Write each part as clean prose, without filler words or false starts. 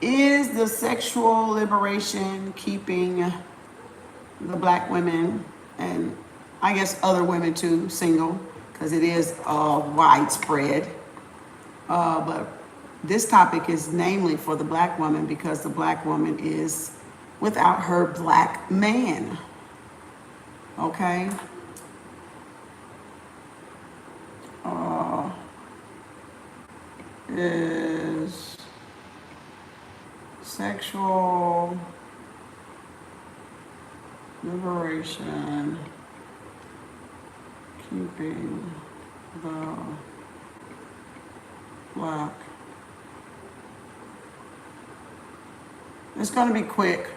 Is the sexual liberation keeping the black women, and I guess other women too, single? Because it is widespread. But this topic is namely for the black woman because the black woman is without her black man. Okay? Is sexual liberation keeping the black. It's going to be quick.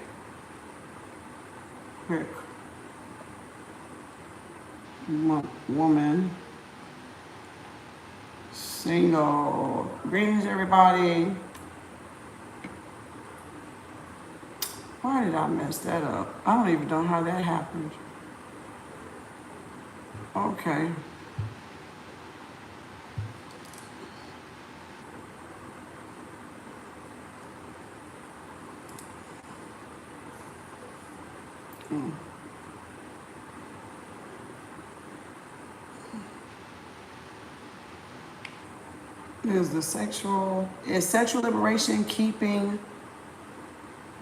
Woman. Single. Greetings, everybody. Why did I mess that up? I don't even know how that happened. Okay. Is sexual liberation keeping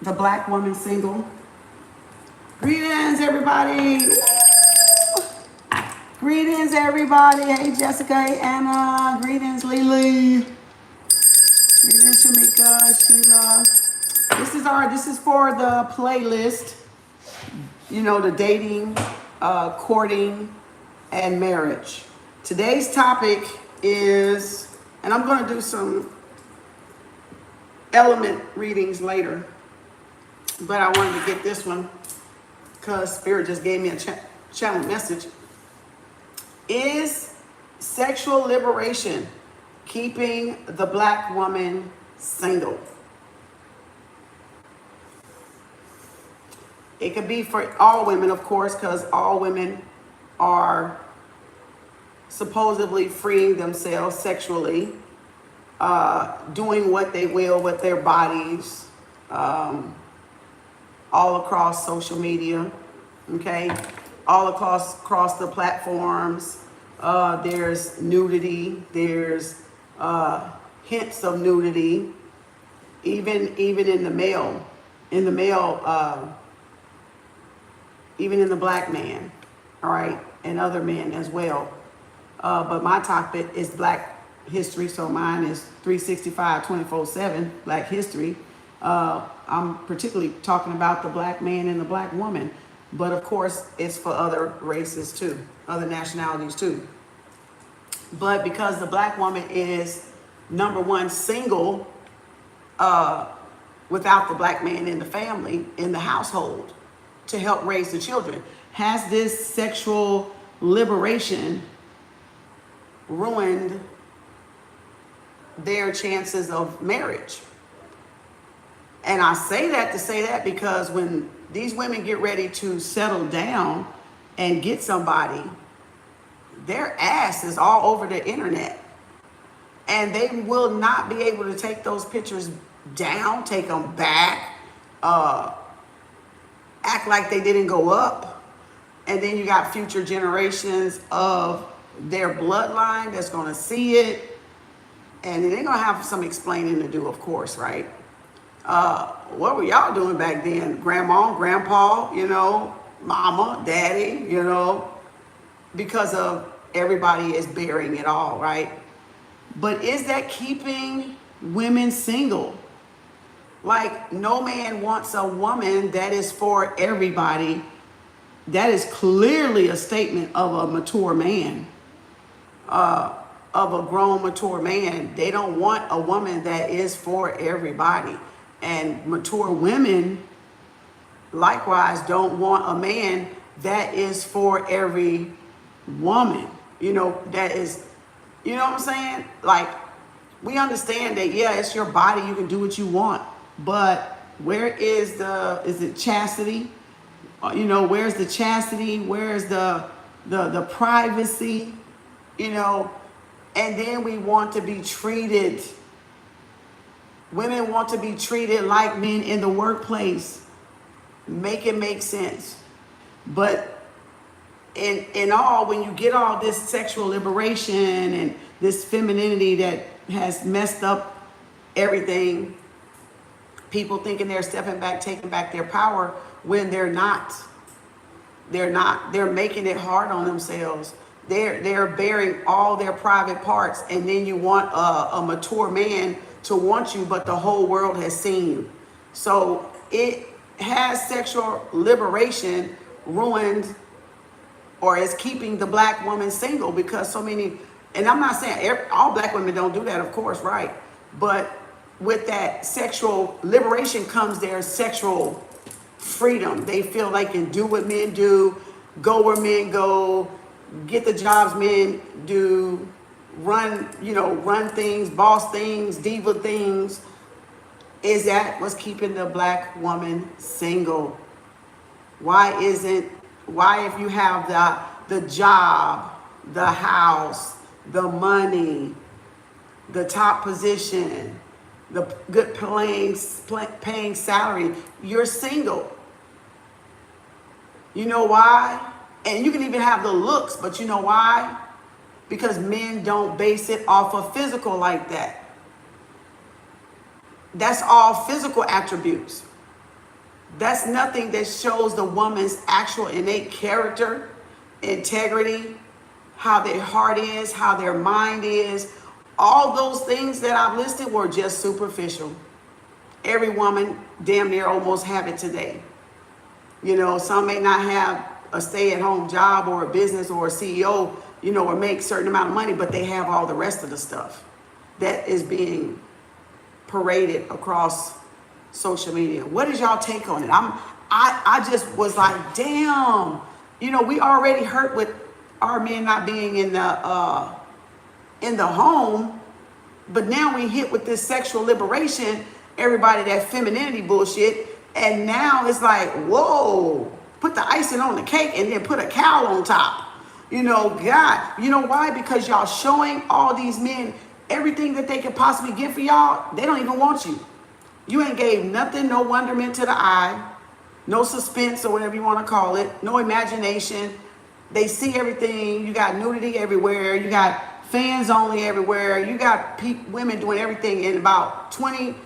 the black woman single? Greetings, everybody. Greetings, everybody. Hey, Jessica. Hey, Anna. Greetings, Lily. Greetings, Shamika, Sheila. This is for the playlist. You know, the dating, courting, and marriage. Today's topic is, and I'm going to do some element readings later, but I wanted to get this one because Spirit just gave me a channel message. Is sexual liberation keeping the black woman single? It could be for all women, of course, because all women are supposedly freeing themselves sexually, doing what they will with their bodies, all across social media, okay? All across the platforms. There's nudity, there's hints of nudity, even in the male, even in the black man, all right, and other men as well. But my topic is Black history, so mine is 365, 24/7, Black history. I'm particularly talking about the black man and the black woman, but of course it's for other races too, other nationalities too. But because the black woman is number one single, without the black man in the family, in the household, to help raise the children, has this sexual liberation ruined their chances of marriage? And I say that to say that because when these women get ready to settle down and get somebody, their ass is all over the internet. And they will not be able to take those pictures down, take them back, act like they didn't go up. And then you got future generations of their bloodline that's going to see it. And they're going to have some explaining to do, of course, right? What were y'all doing back then? Grandma, grandpa, you know, mama, daddy, you know, because of everybody is bearing it all, right? But is that keeping women single? Like, no man wants a woman that is for everybody. That is clearly a statement of a mature man, of a grown, mature man. They don't want a woman that is for everybody. And mature women, likewise, don't want a man that is for every woman. You know, that is, you know what I'm saying? Like, we understand that, yeah, it's your body. You can do what you want. But where is it chastity? You know, where's the chastity? Where's the privacy? You know, and then we want to be treated Women want to be treated like men in the workplace. Make it make sense. But in all, when you get all this sexual liberation and this femininity that has messed up everything, people thinking they're stepping back, taking back their power when they're not. They're not. They're making it hard on themselves. They're bearing all their private parts, and then you want a mature man to want you, but the whole world has seen you. So it has sexual liberation ruined, or is keeping the black woman single, because so many, and I'm not saying all black women don't do that, of course, right? But with that sexual liberation comes their sexual freedom. They feel they can do what men do, go where men go, get the jobs men do, run things, boss things, diva things. Is that what's keeping the black woman single? Why if you have the job, the house, the money, the top position, the good paying salary, you're single? You know why? And you can even have the looks, but you know why? Because men don't base it off of physical like that. That's all physical attributes. That's nothing that shows the woman's actual innate character, integrity, how their heart is, how their mind is. All those things that I've listed were just superficial. Every woman damn near almost have it today. Some may not have a stay-at-home job or a business or a CEO, or make a certain amount of money, but they have all the rest of the stuff that is being paraded across social media. What is y'all take on it? I just was like, damn, we already hurt with our men not being in the home, but now we hit with this sexual liberation, everybody that femininity bullshit, and now it's like, whoa, put the icing on the cake and then put a cowl on top. God, you know why? Because y'all showing all these men everything that they can possibly give for y'all. They don't even want you. You ain't gave nothing, no wonderment to the eye, no suspense or whatever you want to call it, no imagination. They see everything. You got nudity everywhere. You got fans only everywhere. You got women doing everything in about 20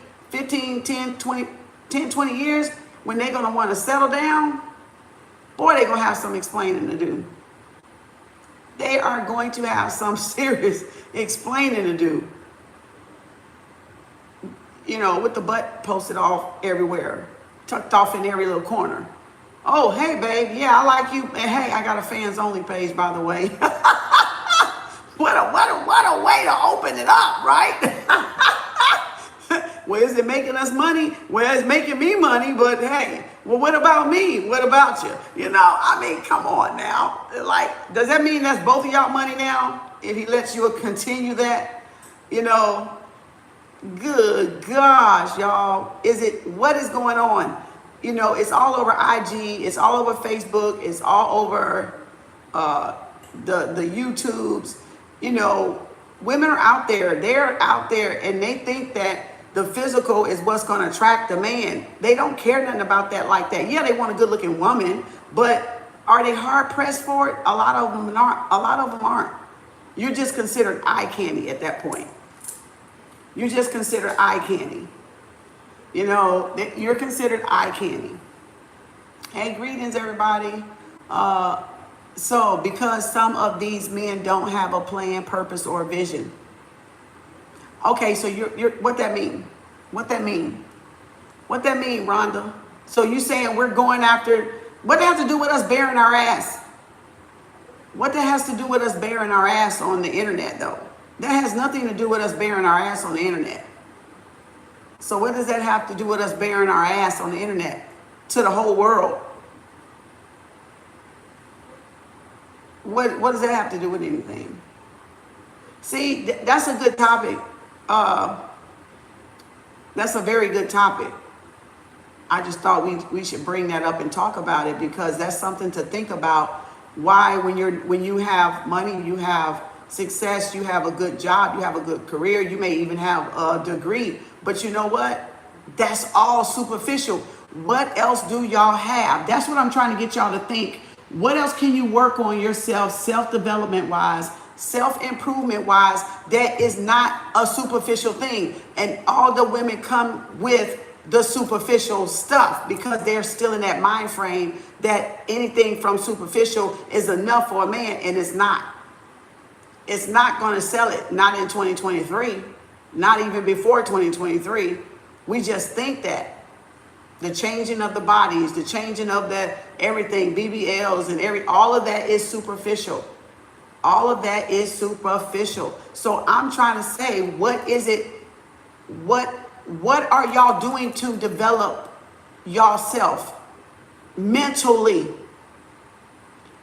years. When they're going to want to settle down, boy, they're going to have some explaining to do. They are going to have some serious explaining to do. With the butt posted off everywhere, tucked off in every little corner. Oh, hey, babe. Yeah, I like you. And hey, I got a fans only page, by the way. What a way to open it up, right? Well, is it making us money? Well, it's making me money, but hey, well, what about me? What about you? Come on now. Like, does that mean that's both of y'all money now? If he lets you continue that, good gosh, y'all. What is going on? It's all over IG. It's all over Facebook. It's all over the YouTubes. Women are out there. They're out there, and they think that the physical is what's going to attract the man. They don't care nothing about that like that. Yeah, they want a good-looking woman, but are they hard-pressed for it? A lot of them aren't. A lot of them aren't. You're just considered eye candy at that point. You're just considered eye candy. You're considered eye candy. Hey, greetings, everybody. So because some of these men don't have a plan, purpose, or vision. Okay, so you're what that mean? What that mean, Rhonda? So you saying we're going after, what that has to do with us bearing our ass? What that has to do with us bearing our ass on the internet, though? That has nothing to do with us bearing our ass on the internet. So what does that have to do with us bearing our ass on the internet to the whole world? What does that have to do with anything? See, that's a good topic. That's a very good topic. I just thought we should bring that up and talk about it, because that's something to think about. Why, when you have money, you have success, you have a good job, you have a good career, you may even have a degree, But you know what? That's all superficial. What else do y'all have? That's what I'm trying to get y'all to think. What else can you work on yourself, self-development wise, self-improvement wise, that is not a superficial thing? And all the women come with the superficial stuff because they're still in that mind frame that anything from superficial is enough for a man, and it's not. It's not going to sell it, not in 2023, not even before 2023. We just think that. The changing of the bodies, the changing of the everything, BBLs and all of that is superficial. All of that is superficial. So I'm trying to say, what is it? What are y'all doing to develop yourself mentally?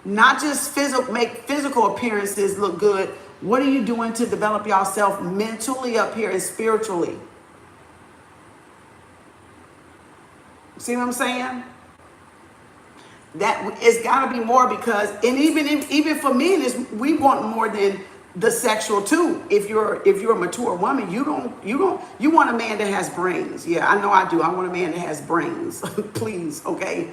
Not just make physical appearances look good. What are you doing to develop yourself mentally up here and spiritually? See what I'm saying? That it's got to be more, because, and even for men, we want more than the sexual too. If you're a mature woman, you want a man that has brains. Yeah, I know I do. I want a man that has brains. Please, okay?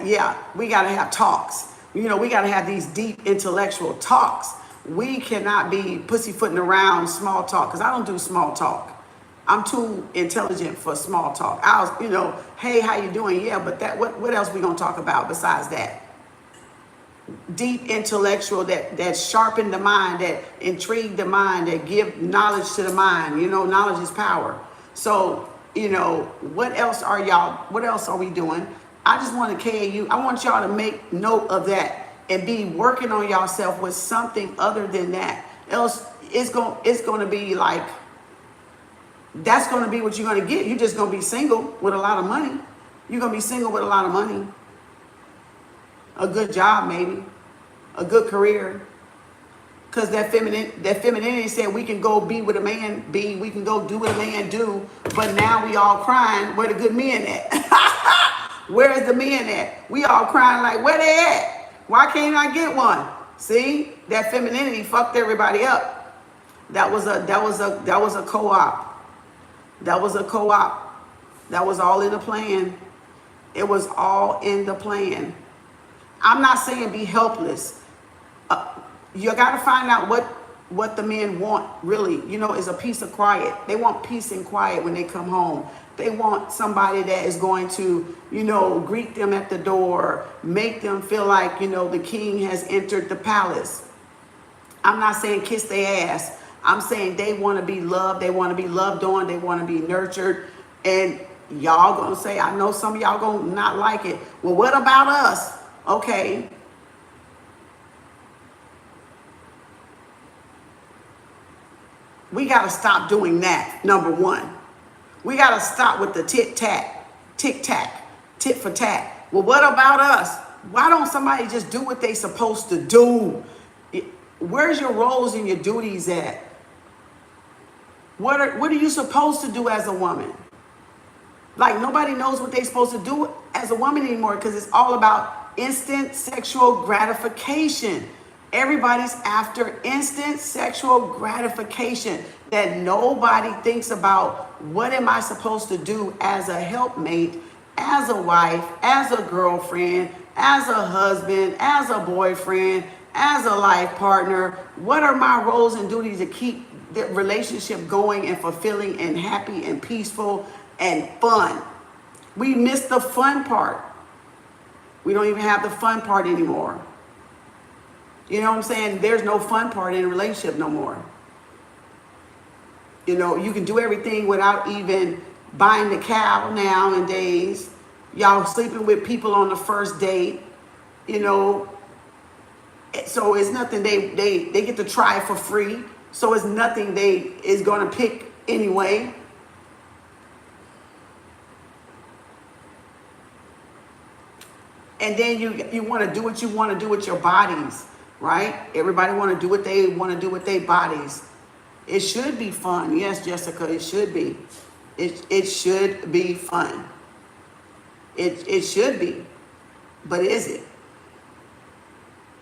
Yeah, we got to have talks. We got to have these deep intellectual talks. We cannot be pussyfooting around small talk, because I don't do small talk. I'm too intelligent for small talk. Hey, how you doing? Yeah, but what else we gonna talk about besides that? Deep intellectual that sharpen the mind, that intrigue the mind, that give knowledge to the mind. Knowledge is power. So, what else are we doing? I just want to KU. I want y'all to make note of that and be working on yourself with something other than that. Else, it's going to be like, that's going to be what you're going to get. You're just going to be single with a lot of money. You're going to be single with a lot of money. A good job, maybe. A good career. Because that femininity said we can go be with a man be. We can go do what a man do. But now we all crying, where the good men at? Where's the men at? We all crying like, where they at? Why can't I get one? See? That femininity fucked everybody up. That was a co-op. That was a co-op. That was all in the plan. It was all in the plan. I'm not saying be helpless. You got to find out what the men want, really, is a peace of quiet. They want peace and quiet when they come home. They want somebody that is going to, greet them at the door, make them feel like, the king has entered the palace. I'm not saying kiss their ass. I'm saying they want to be loved. They want to be loved on. They want to be nurtured. And y'all going to say, I know some of y'all going to not like it. Well, what about us? Okay. We got to stop doing that, number one. We got to stop with the tic-tac, tit for tat. Well, what about us? Why don't somebody just do what they supposed to do? Where's your roles and your duties at? What are you supposed to do as a woman? Like, nobody knows what they're supposed to do as a woman anymore, because it's all about instant sexual gratification. Everybody's after instant sexual gratification, that nobody thinks about, what am I supposed to do as a helpmate, as a wife, as a girlfriend, as a husband, as a boyfriend, as a life partner? What are my roles and duties to keep the relationship going and fulfilling and happy and peaceful and fun? We miss the fun part. We don't even have the fun part anymore. You know what I'm saying? There's no fun part in a relationship no more. You can do everything without even buying the cow nowadays. Y'all sleeping with people on the first date, So it's nothing they get to try for free. So it's nothing they is going to pick anyway. And then you want to do what you want to do with your bodies, right? Everybody want to do what they want to do with their bodies. It should be fun. Yes, Jessica, it should be. It should be fun. It should be. But is it?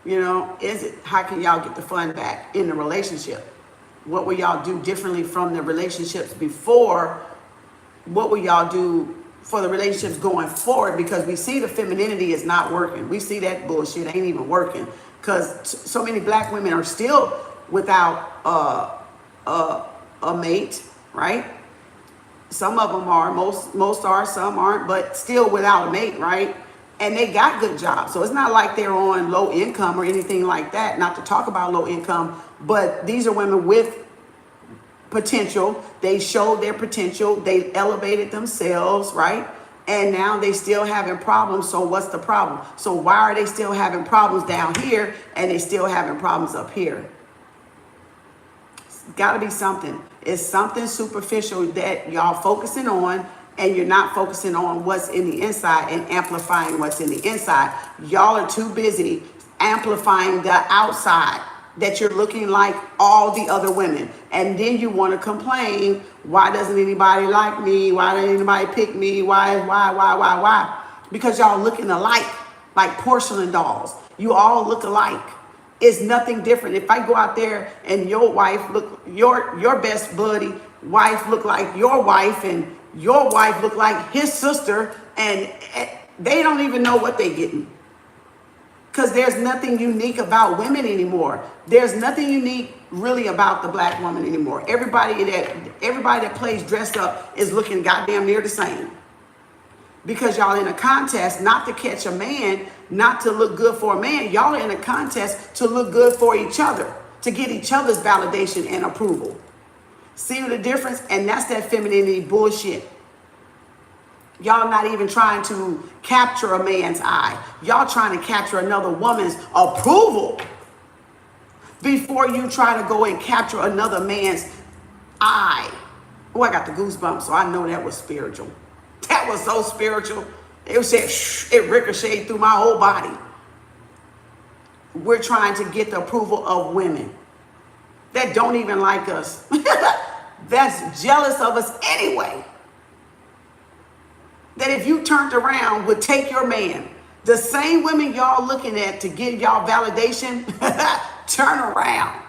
Is it? How can y'all get the fun back in the relationship? What will y'all do differently from the relationships before what will y'all do for the relationships going forward? Because we see the femininity is not working. We see that bullshit ain't even working, because so many black women are still without a mate, right? Some of them are, most are, some aren't, but still without a mate, right? And they got good jobs. So it's not like they're on low income or anything like that. Not to talk about low income, but these are women with potential. They showed their potential. They elevated themselves, right? And now they still having problems. So what's the problem? So why are they still having problems down here and they still having problems up here? It's got to be something. It's something superficial that y'all focusing on, and you're not focusing on what's in the inside and amplifying what's in the inside. Y'all are too busy amplifying the outside, that you're looking like all the other women. And then you want to complain, why doesn't anybody like me? Why doesn't anybody pick me? Why? Because y'all looking alike, like porcelain dolls. You all look alike. It's nothing different. If I go out there and your wife look, your best buddy wife look like your wife, and your wife look like his sister, and they don't even know what they're getting. Because there's nothing unique about women anymore. There's nothing unique really about the black woman anymore. Everybody that plays dress up is looking goddamn near the same. Because y'all in a contest not to catch a man, not to look good for a man. Y'all are in a contest to look good for each other, to get each other's validation and approval. See the difference? And that's that femininity bullshit. Y'all not even trying to capture a man's eye. Y'all trying to capture another woman's approval before you try to go and capture another man's eye. Oh, I got the goosebumps, so I know that was spiritual. That was so spiritual. It said, it ricocheted through my whole body. We're trying to get the approval of women that don't even like us. That's jealous of us anyway. That if you turned around would take your man. The same women y'all looking at to give y'all validation, turn around.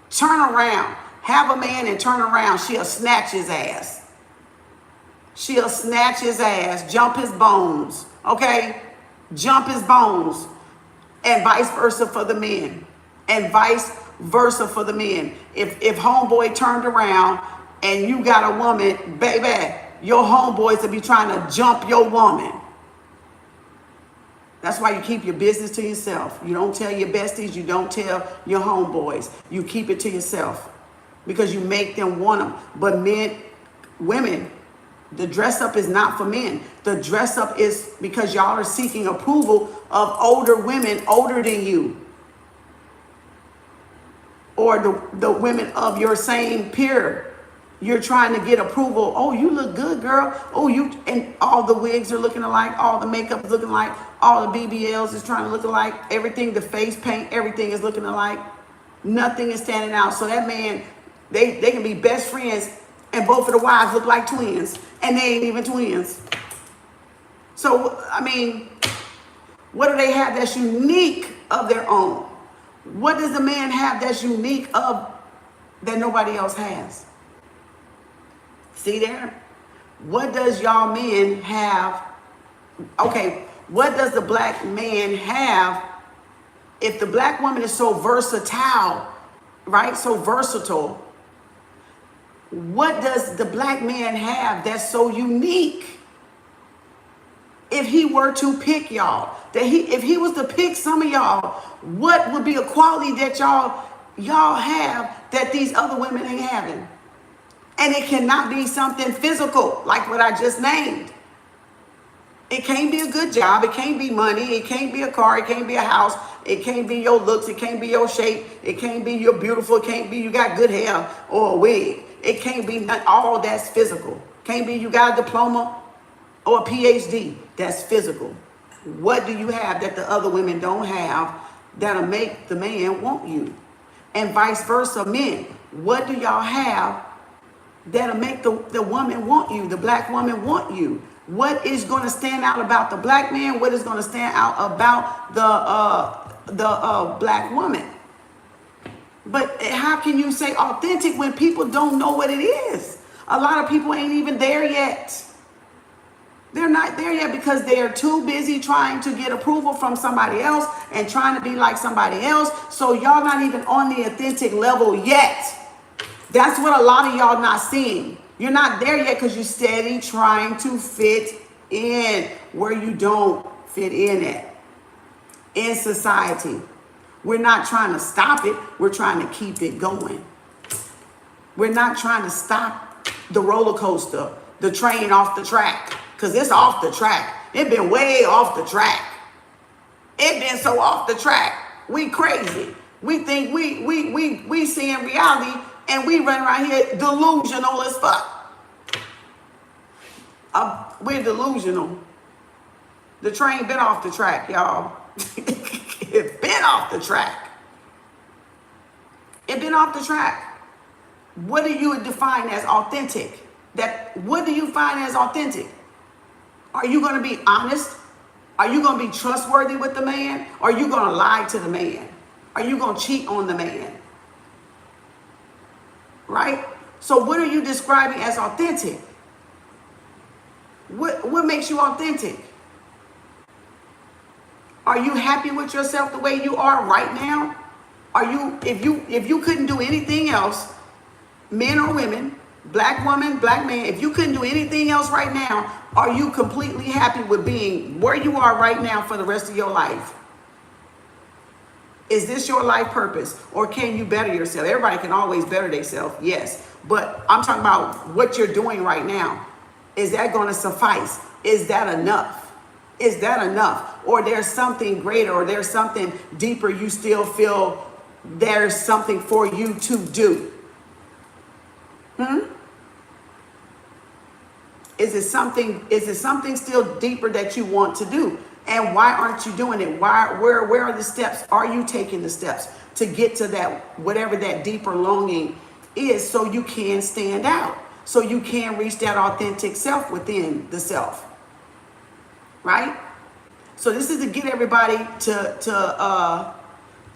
Turn around. Have a man and turn around. She'll snatch his ass. She'll snatch his ass, jump his bones, okay? Jump his bones. And vice versa for the men. And vice versa for the men. If homeboy turned around and you got a woman, baby, your homeboys will be trying to jump your woman. That's why you keep your business to yourself. You don't tell your besties. You don't tell your homeboys. You keep it to yourself because you make them want them. But men, women, the dress up is not for men. The dress up is because y'all are seeking approval of older women older than you. Or the women of your same peer. You're trying to get approval. Oh, you look good, girl. Oh, and all the wigs are looking alike. All the makeup is looking alike. All the BBLs is trying to look alike. Everything, the face paint, everything is looking alike. Nothing is standing out. So that man, they can be best friends and both of the wives look like twins and they ain't even twins. So, I mean, what do they have that's unique of their own? What does the man have that's unique of that nobody else has? See there? What does y'all men have? Okay, what does the black man have? If the black woman is so versatile, right? So versatile. What does the black man have that's so unique? If he were to pick y'all, if he was to pick some of y'all, what would be a quality that y'all have that these other women ain't having? And it cannot be something physical like what I just named. It can't be a good job. It can't be money. It can't be a car. It can't be a house. It can't be your looks. It can't be your shape. It can't be you're beautiful. It can't be you got good hair or a wig. It can't be all that's physical. Can't be you got a diploma or a PhD. That's physical. What do you have that the other women don't have that'll make the man want you? And vice versa, men. What do y'all have that'll make the woman want you, the black woman want you? What is going to stand out about the black man? What is going to stand out about the black woman? But how can you say authentic when people don't know what it is? A lot of people ain't even there yet. They're not there yet because they're too busy trying to get approval from somebody else and trying to be like somebody else. So y'all not even on the authentic level yet. That's what a lot of y'all not seeing. You're not there yet because you're steady trying to fit in where you don't fit in at in society. We're not trying to stop it. We're trying to keep it going. We're not trying to stop the roller coaster, the train off the track, because it's off the track. It been way off the track. It been so off the track. We crazy. We think we seeing reality and we run around here delusional as fuck. We're delusional. The train been off the track, y'all. It been off the track. It been off the track. What do you define as authentic? What do you find as authentic? Are you going to be honest? Are you going to be trustworthy with the man? Or are you going to lie to the man? Are you going to cheat on the man? Right? So what are you describing as authentic? What makes you authentic? Are you happy with yourself the way you are right now? If you couldn't do anything else, men or women, black woman, black man, if you couldn't do anything else right now, are you completely happy with being where you are right now for the rest of your life? Is this your life purpose? Or can you better yourself? Everybody can always better themselves, yes. But I'm talking about what you're doing right now. Is that going to suffice? Is that enough? Is that enough? Or there's something greater, or there's something deeper you still feel there's something for you to do? Is it something still deeper that you want to do? And why aren't you doing it? Where are the steps? Are you taking the steps to get to that, whatever that deeper longing is, so you can stand out, so you can reach that authentic self within the self, right? So this is to get everybody to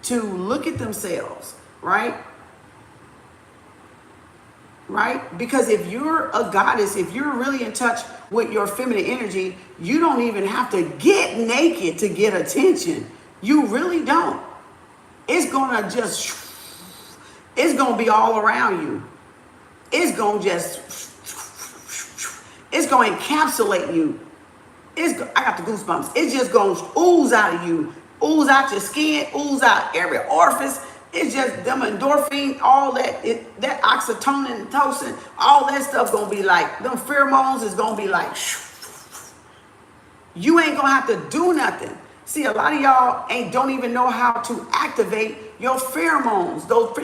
look at themselves, right? Right? Because if you're a goddess, if you're really in touch with your feminine energy, you don't even have to get naked to get attention. You really don't. It's going to be all around you. It's going to encapsulate you. I got the goosebumps. It's just going to ooze out of you, ooze out your skin, ooze out every orifice. It's just them endorphin, all that, that oxytocin, tocin, all that stuff gonna be like, them pheromones is gonna be like, you ain't gonna have to do nothing. See, a lot of y'all don't even know how to activate your pheromones, those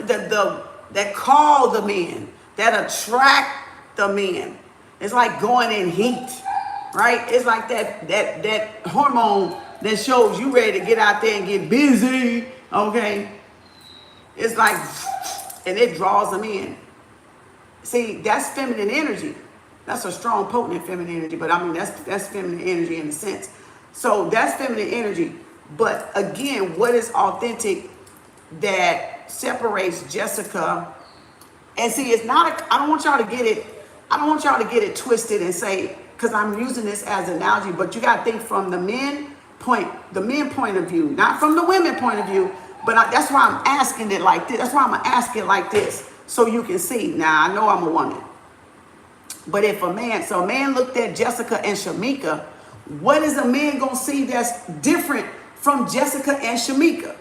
that call the men, that attract the men. It's like going in heat, right? It's like that hormone that shows you ready to get out there and get busy, okay? It's like, and it draws them in. See, that's feminine energy. That's a strong, potent feminine energy. But I mean, that's feminine energy in a sense. So that's feminine energy. But again, what is authentic that separates Jessica? And see, it's not, I don't want y'all to get it twisted and say, because I'm using this as an analogy, but you got to think from the men point of view, not from the women point of view. But that's why I'm asking it like this. That's why I'm going to ask it like this, so you can see. Now, I know I'm a woman. But if a man looked at Jessica and Shamika, what is a man going to see that's different from Jessica and Shamika?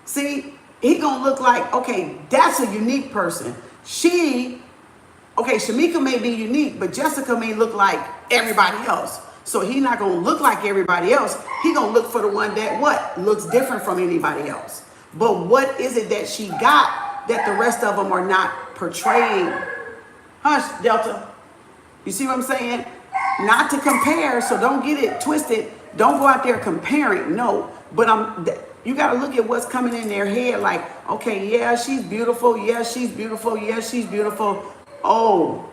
See, he going to look like, okay, that's a unique person. Shamika may be unique, but Jessica may look like everybody else. So he's not going to look like everybody else. He's going to look for the one that looks different from anybody else. But what is it that she got that the rest of them are not portraying? Hush, Delta. You see what I'm saying? Not to compare, so don't get it twisted. Don't go out there comparing. No, but you got to look at what's coming in their head. Like, okay, yeah, she's beautiful. Yeah, she's beautiful. Yeah, she's beautiful. Oh.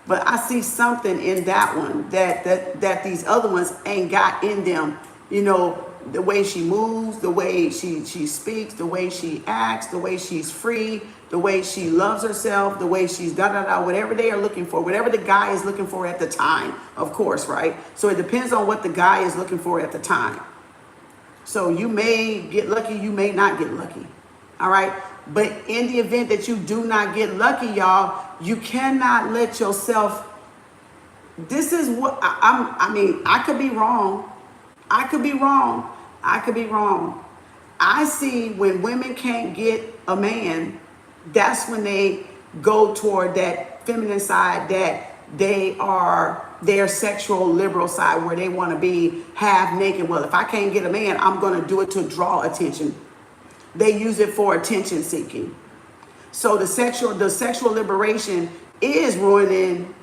But I see something in that one that these other ones ain't got in them. You know, the way she moves, the way she speaks, the way she acts, the way she's free. the way she loves herself, the way she's whatever they are looking for, whatever the guy is looking for at the time, of course, right? So it depends on what the guy is looking for at the time. So you may get lucky, you may not get lucky. All right. But in the event that you do not get lucky, y'all, you cannot let yourself. This is what I mean, I could be wrong. I could be wrong. I could be wrong. I see when women can't get a man, that's when they go toward that feminine side, that they are their sexual liberal side, where they want to be half naked. Well, if I can't get a man, I'm going to do it to draw attention. They use it for attention seeking. So the sexual liberation is ruining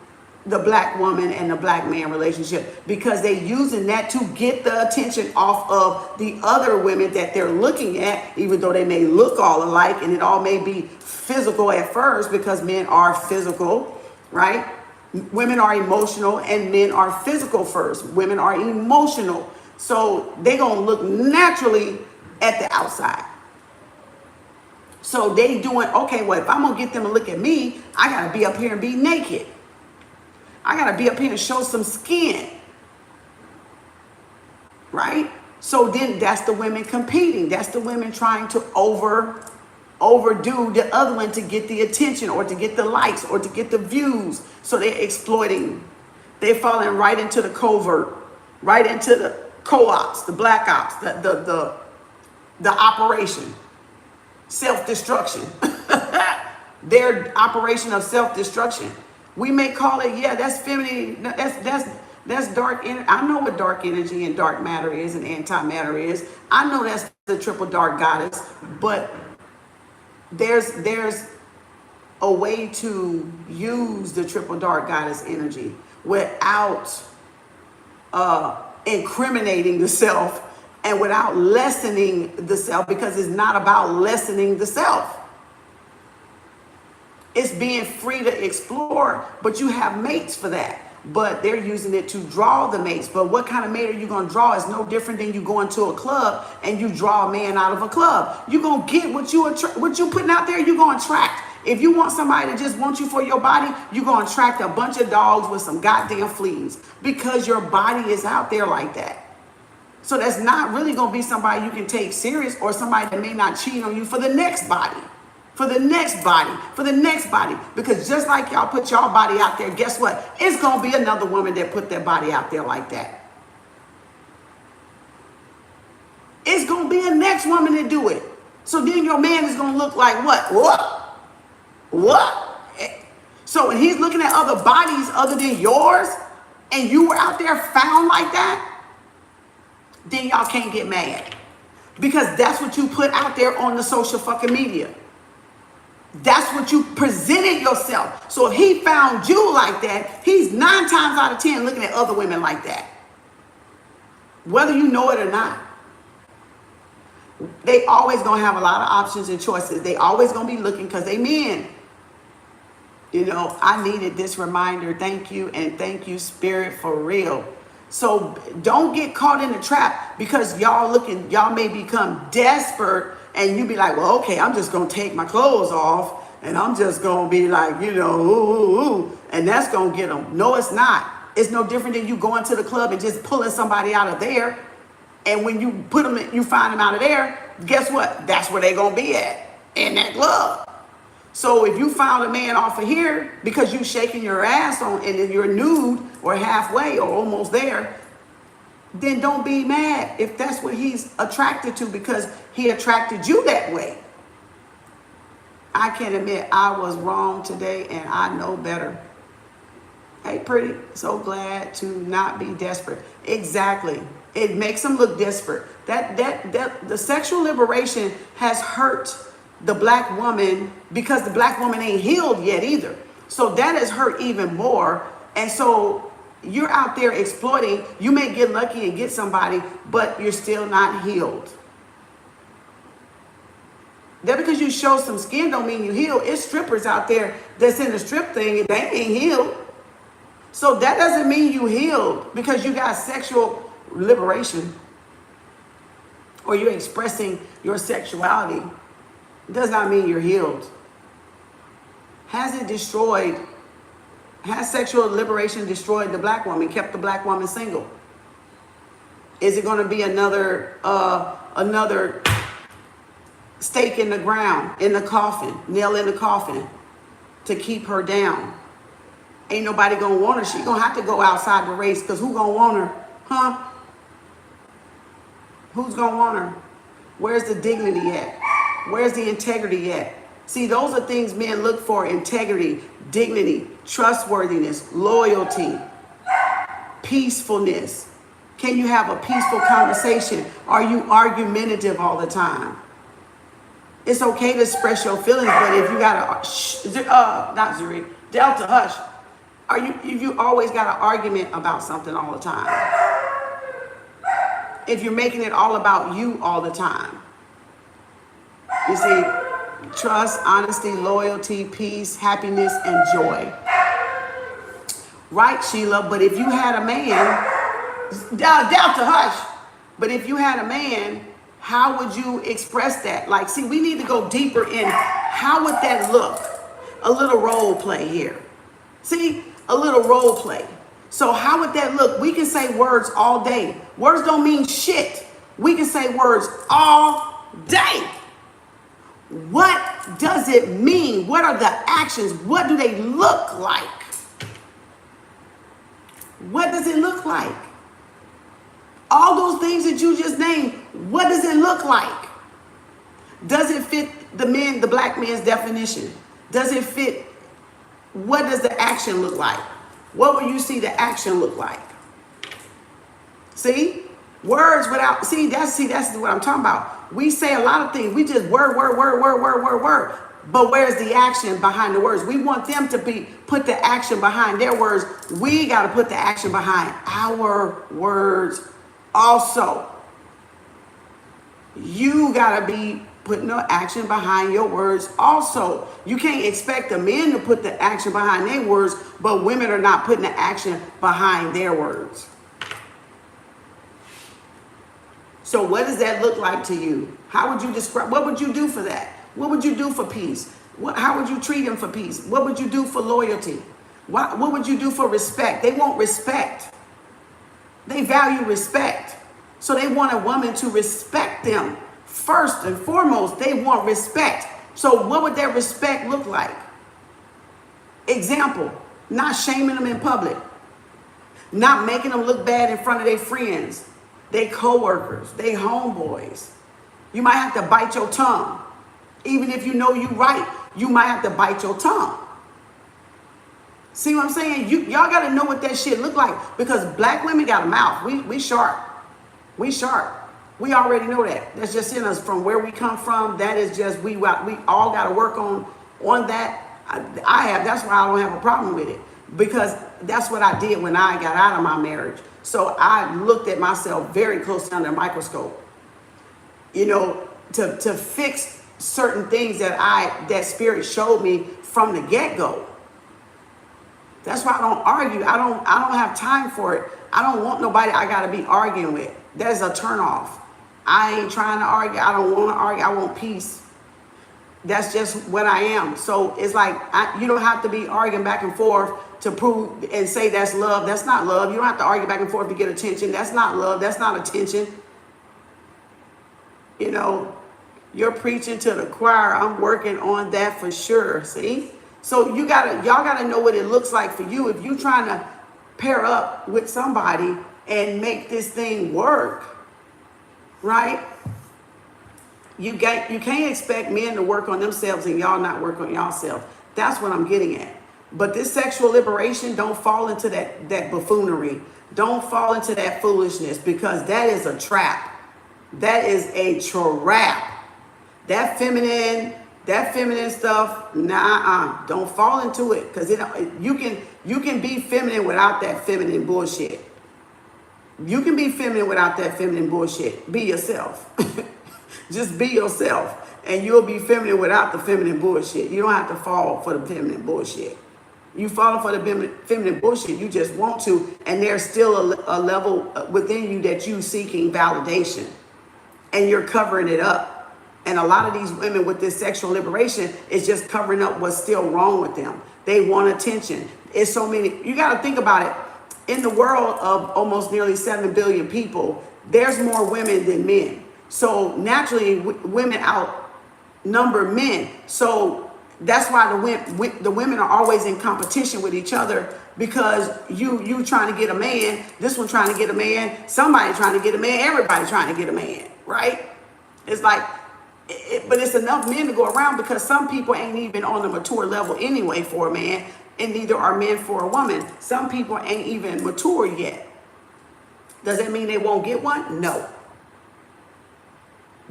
the black woman and the black man relationship, because they're using that to get the attention off of the other women that they're looking at, even though they may look all alike and it all may be physical at first, because men are physical, right? Women are emotional and men are physical first. Women are emotional. So they're going to look naturally at the outside. So they doing, okay, well, if I'm going to get them to look at me, I got to be up here and be naked. I got to be up here and show some skin. Right? So then that's the women competing. That's the women trying to overdo the other one to get the attention or to get the likes or to get the views. So they're exploiting. They're falling right into the covert, right into the co-ops, the black ops, the operation, self-destruction. Their operation of self-destruction. We may call it, yeah, that's feminine. That's dark energy. I know what dark energy and dark matter is and antimatter is. I know that's the triple dark goddess, but there's a way to use the triple dark goddess energy without incriminating the self and without lessening the self, because it's not about lessening the self. It's being free to explore, but you have mates for that. But they're using it to draw the mates. But what kind of mate are you going to draw is no different than you going to a club and you draw a man out of a club. You're going to get what you putting out there, you're going to attract. If you want somebody to just want you for your body, you're going to attract a bunch of dogs with some goddamn fleas, because your body is out there like that. So that's not really going to be somebody you can take serious, or somebody that may not cheat on you for the next body. For the next body, because just like y'all put y'all body out there, guess what? It's going to be another woman that put their body out there like that. It's going to be a next woman to do it. So then your man is going to look like what? So when he's looking at other bodies other than yours, and you were out there found like that, then y'all can't get mad, because that's what you put out there on the social fucking media. That's what you presented yourself. So if he found you like that, he's 9 times out of 10 looking at other women like that. Whether you know it or not. They always going to have a lot of options and choices. They always going to be looking, because they men. You know, I needed this reminder. Thank you, and thank you, Spirit, for real. So don't get caught in the trap, because y'all may become desperate. And you be like, well, okay, I'm just going to take my clothes off and I'm just going to be like, ooh, and that's going to get them. No, it's not. It's no different than you going to the club and just pulling somebody out of there. And when you you find them out of there, guess what? That's where they're going to be at, in that club. So if you found a man off of here because you shaking your ass on and then you're nude or halfway or almost there, then don't be mad if that's what he's attracted to, because he attracted you that way. I can admit I was wrong today and I know better. Hey, pretty, so glad to not be desperate. Exactly. It makes them look desperate. That the sexual liberation has hurt the black woman, because the black woman ain't healed yet either. So that has hurt even more. And so you're out there exploiting. You may get lucky and get somebody, but you're still not healed. That because you show some skin don't mean you heal. It's strippers out there that's in the strip thing and they ain't healed. So that doesn't mean you healed because you got sexual liberation or you're expressing your sexuality. It does not mean you're healed. Has sexual liberation destroyed the black woman, kept the black woman single? Is it going to be another stake in the ground, in the coffin, nail in the coffin to keep her down? Ain't nobody gonna want her. She gonna have to go outside the race, because who gonna want her? Huh? Who's gonna want her? Where's the dignity at? Where's the integrity at? See, those are things men look for: integrity, dignity, trustworthiness, loyalty, peacefulness. Can you have a peaceful conversation? Are you argumentative all the time? It's okay to express your feelings, but if you got not Zuri, Delta, hush. If you always got an argument about something all the time, if you're making it all about you all the time, you see, trust, honesty, loyalty, peace, happiness, and joy. Right, Sheila? But if you had a man, Delta, hush. But if you had a man, how would you express that? Like, see, we need to go deeper in how would that look? A little role play here. See, a little role play. So how would that look? We can say words all day. Words don't mean shit. We can say words all day. What does it mean? What are the actions? What do they look like? What does it look like? All those things that you just named, what does it look like? Does it fit the black man's definition? Does it fit? What does the action look like? What will you see the action look like? See? Words without, that's what I'm talking about. We say a lot of things. We just word. But where's the action behind the words? We want them to put the action behind their words. We got to put the action behind our words also. You got to be putting the action behind your words also. You can't expect the men to put the action behind their words, but women are not putting the action behind their words. So what does that look like to you? How would you describe, what would you do for that? What would you do for peace? How would you treat them for peace? What would you do for loyalty? What would you do for respect? They want respect. They value respect. So they want a woman to respect them. First and foremost, they want respect. So what would that respect look like? Example, not shaming them in public. Not making them look bad in front of their friends, their co-workers, their homeboys. You might have to bite your tongue. Even if you know you're right, you might have to bite your tongue. See what I'm saying? Y'all got to know what that shit look like, because black women got a mouth. We sharp. We sharp. We already know that. That's just in us from where we come from. That is just, we all got to work on that. That's why I don't have a problem with it, because that's what I did when I got out of my marriage. So I looked at myself very closely under a microscope, to fix certain things that spirit showed me from the get-go. That's why I don't argue. I don't have time for it. I don't want nobody I got to be arguing with. That's a turnoff. I ain't trying to argue. I don't want to argue. I want peace. That's just what I am. So it's like, you don't have to be arguing back and forth to prove and say that's love. That's not love. You don't have to argue back and forth to get attention. That's not love. That's not attention. You're preaching to the choir. I'm working on that for sure. See? So y'all gotta know what it looks like for you. If you're trying to pair up with somebody and make this thing work, right? You can't expect men to work on themselves and y'all not work on yourself. That's what I'm getting at. But this sexual liberation, don't fall into that buffoonery. Don't fall into that foolishness, because that is a trap. That is a trap. That feminine stuff, don't fall into it, because you can be feminine without that feminine bullshit. You can be feminine without that feminine bullshit. Be yourself. Just be yourself, and you'll be feminine without the feminine bullshit. You don't have to fall for the feminine bullshit. You fall for the feminine bullshit, you just want to, and there's still a level within you that you seeking validation, and you're covering it up. And a lot of these women with this sexual liberation is just covering up what's still wrong with them. They want attention. It's so many. You got to think about it. In the world of almost nearly 7 billion people, there's more women than men. So naturally, women outnumber men. So that's why the women are always in competition with each other, because you trying to get a man, this one trying to get a man, somebody trying to get a man, everybody trying to get a man, right? It's like, but it's enough men to go around, because some people ain't even on the mature level anyway for a man, and neither are men for a woman. Some people ain't even mature yet. Does that mean they won't get one? No.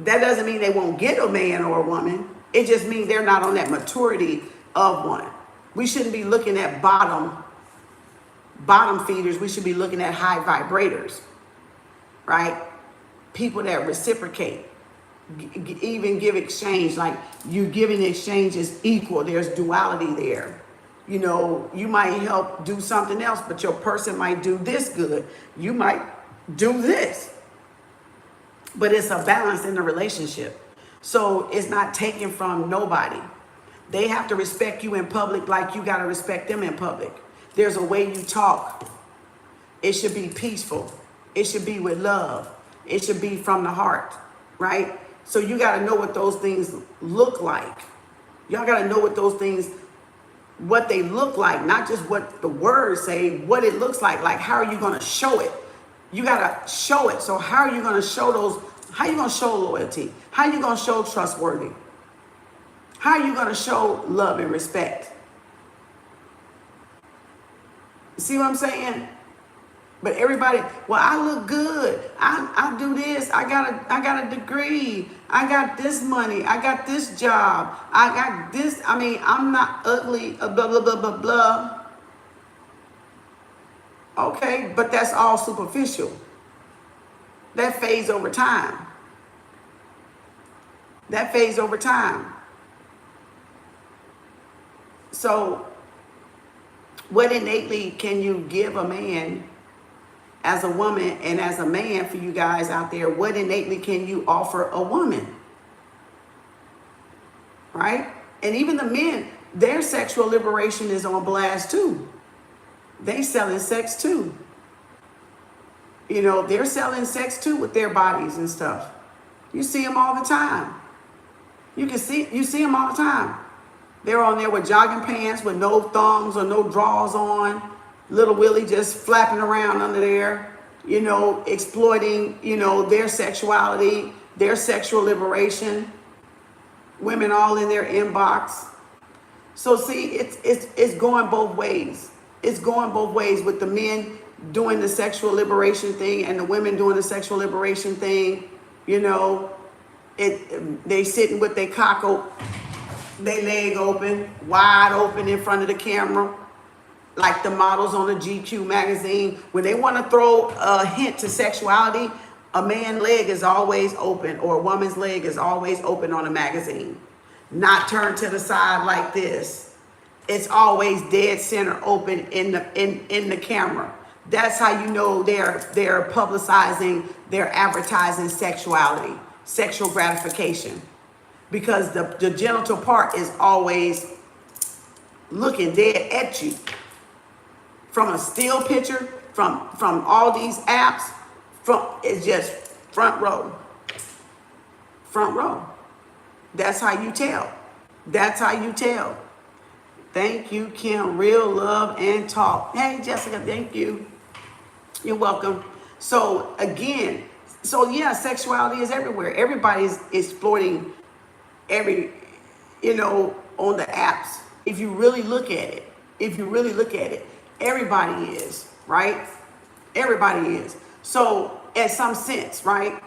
That doesn't mean they won't get a man or a woman. It just means they're not on that maturity of one. We shouldn't be looking at bottom feeders. We should be looking at high vibrators, right? People that reciprocate, even give exchange. Like, you giving exchange is equal. There's duality there. You know, you might help do something else, but your person might do this good. You might do this. But it's a balance in the relationship. So it's not taken from nobody. They have to respect you in public like you got to respect them in public. There's a way you talk. It should be peaceful. It should be with love. It should be from the heart, right? So you got to know what those things look like. Y'all got to know what those things, what they look like, not just what the words say, what it looks like. Like, how are you going to show it? You got to show it. So how are you going to show those? How are you going to show loyalty? How are you going to show trustworthy? How are you going to show love and respect? See what I'm saying? But everybody, well, I look good. I do this. I got a degree. I got this money. I got this job. I got this. I mean, I'm not ugly. Blah, blah, blah, blah, blah. Okay, but that's all superficial. That fades over time. That fades over time. So, what innately can you give a man as a woman, and as a man, for you guys out there, what innately can you offer a woman? Right? And even the men, their sexual liberation is on blast too. They selling sex too. You know, they're selling sex too with their bodies and stuff. You see them all the time. You see them all the time. They're on there with jogging pants with no thongs or no drawers on. Little Willie just flapping around under there, you know, exploiting, you know, their sexuality, their sexual liberation. Women all in their inbox. So see, it's going both ways. It's going both ways, with the men doing the sexual liberation thing and the women doing the sexual liberation thing. You know, they sitting with their cock open, their leg open, wide open in front of the camera, like the models on the GQ magazine. When they want to throw a hint to sexuality, a man's leg is always open, or a woman's leg is always open on a magazine. Not turned to the side like this. It's always dead center open in the camera. That's how you know they're publicizing, they're advertising sexuality, sexual gratification. Because the genital part is always looking dead at you. From a still picture, from all these apps, it's just front row. Front row. That's how you tell. That's how you tell. Thank you, Kim. Real love and talk. Hey, Jessica, thank you. You're welcome. So again, yeah, sexuality is everywhere. Everybody's exploiting on the apps. If you really look at it, everybody is, right? Everybody is. So in some sense, right?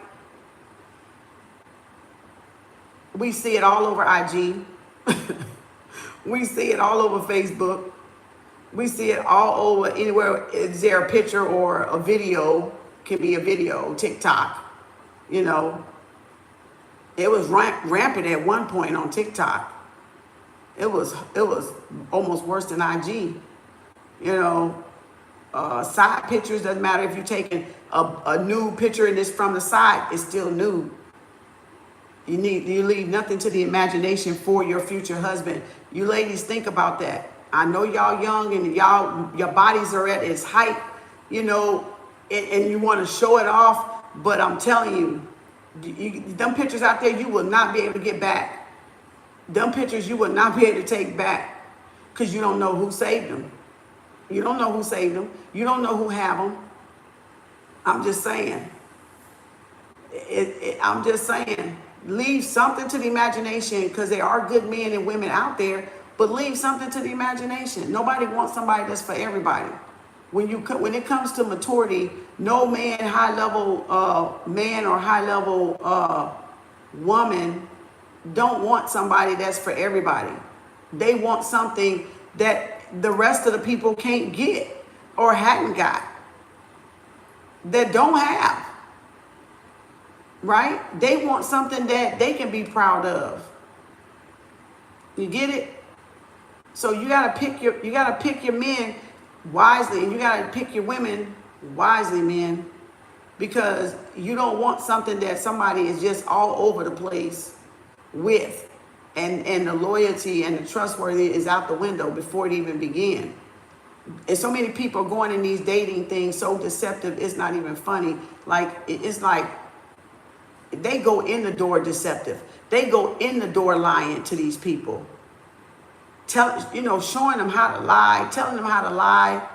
We see it all over IG. We see it all over Facebook. We see it all over anywhere. Is there a picture or a video? Can be a video, TikTok. You know, it was rampant at one point on TikTok. It was almost worse than IG. You know, side pictures, doesn't matter if you're taking a nude picture and it's from the side, it's still nude. You leave nothing to the imagination for your future husband. You ladies, think about that. I know y'all young and your bodies are at its height, you know, and you want to show it off, but I'm telling you, them pictures out there, you will not be able to get back. Them pictures you will not be able to take back because you don't know who saved them. You don't know who saved them. You don't know who have them. I'm just saying. I'm just saying. Leave something to the imagination because there are good men and women out there, but leave something to the imagination. Nobody wants somebody that's for everybody. When it comes to maturity, no man, high level man or high level woman don't want somebody that's for everybody. They want something that the rest of the people can't get or hadn't got, that don't have, right? They want something that they can be proud of. You get it? So you gotta pick your men wisely, and you gotta pick your women wisely, men, because you don't want something that somebody is just all over the place with, and the loyalty and the trustworthy is out the window before it even began. And so many people going in these dating things so deceptive, it's not even funny. Like, it's like they go in the door deceptive. They go in the door lying to these people. Showing them how to lie, telling them how to lie.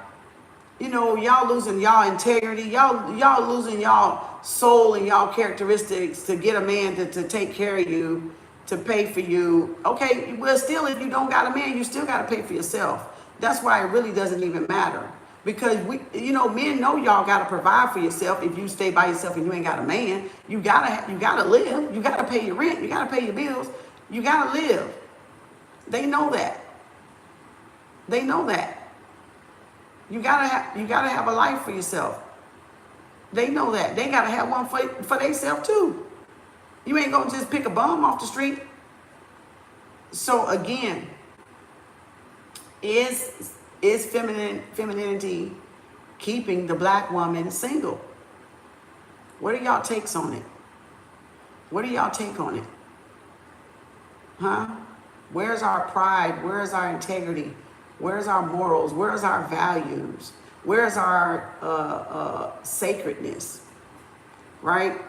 Y'all losing y'all integrity. Y'all losing y'all soul and y'all characteristics to get a man to take care of you, to pay for you. Okay, well, still, if you don't got a man, you still got to pay for yourself. That's why it really doesn't even matter. Because men know y'all got to provide for yourself. If you stay by yourself and you ain't got a man, you gotta live. You gotta pay your rent. You gotta pay your bills. You gotta live. They know that. They know that. You gotta have a life for yourself. They know that. They gotta have one for themselves too. You ain't gonna just pick a bum off the street. So again, is femininity keeping the black woman single? What are y'all takes on it? What do y'all take on it? Huh? Where's our pride? Where's our integrity? Where's our morals? Where's our values? Where's our sacredness? Right?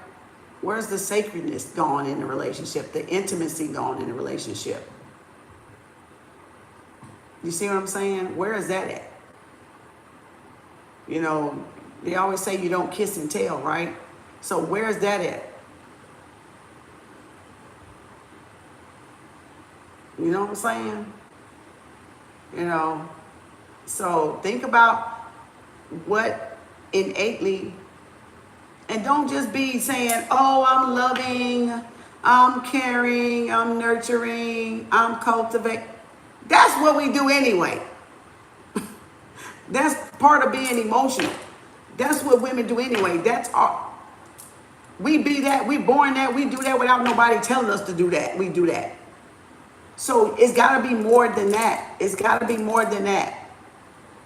Where's the sacredness gone in the relationship? The intimacy gone in the relationship? You see what I'm saying? Where is that at? They always say you don't kiss and tell, right? So where's that at? You know what I'm saying? So think about what innately, and don't just be saying, oh, I'm loving, I'm caring, I'm nurturing, I'm cultivating. That's what we do anyway. That's part of being emotional. That's what women do anyway. That's all. We be that, we born that, we do that without nobody telling us to do that. We do that. So it's got to be more than that. It's got to be more than that.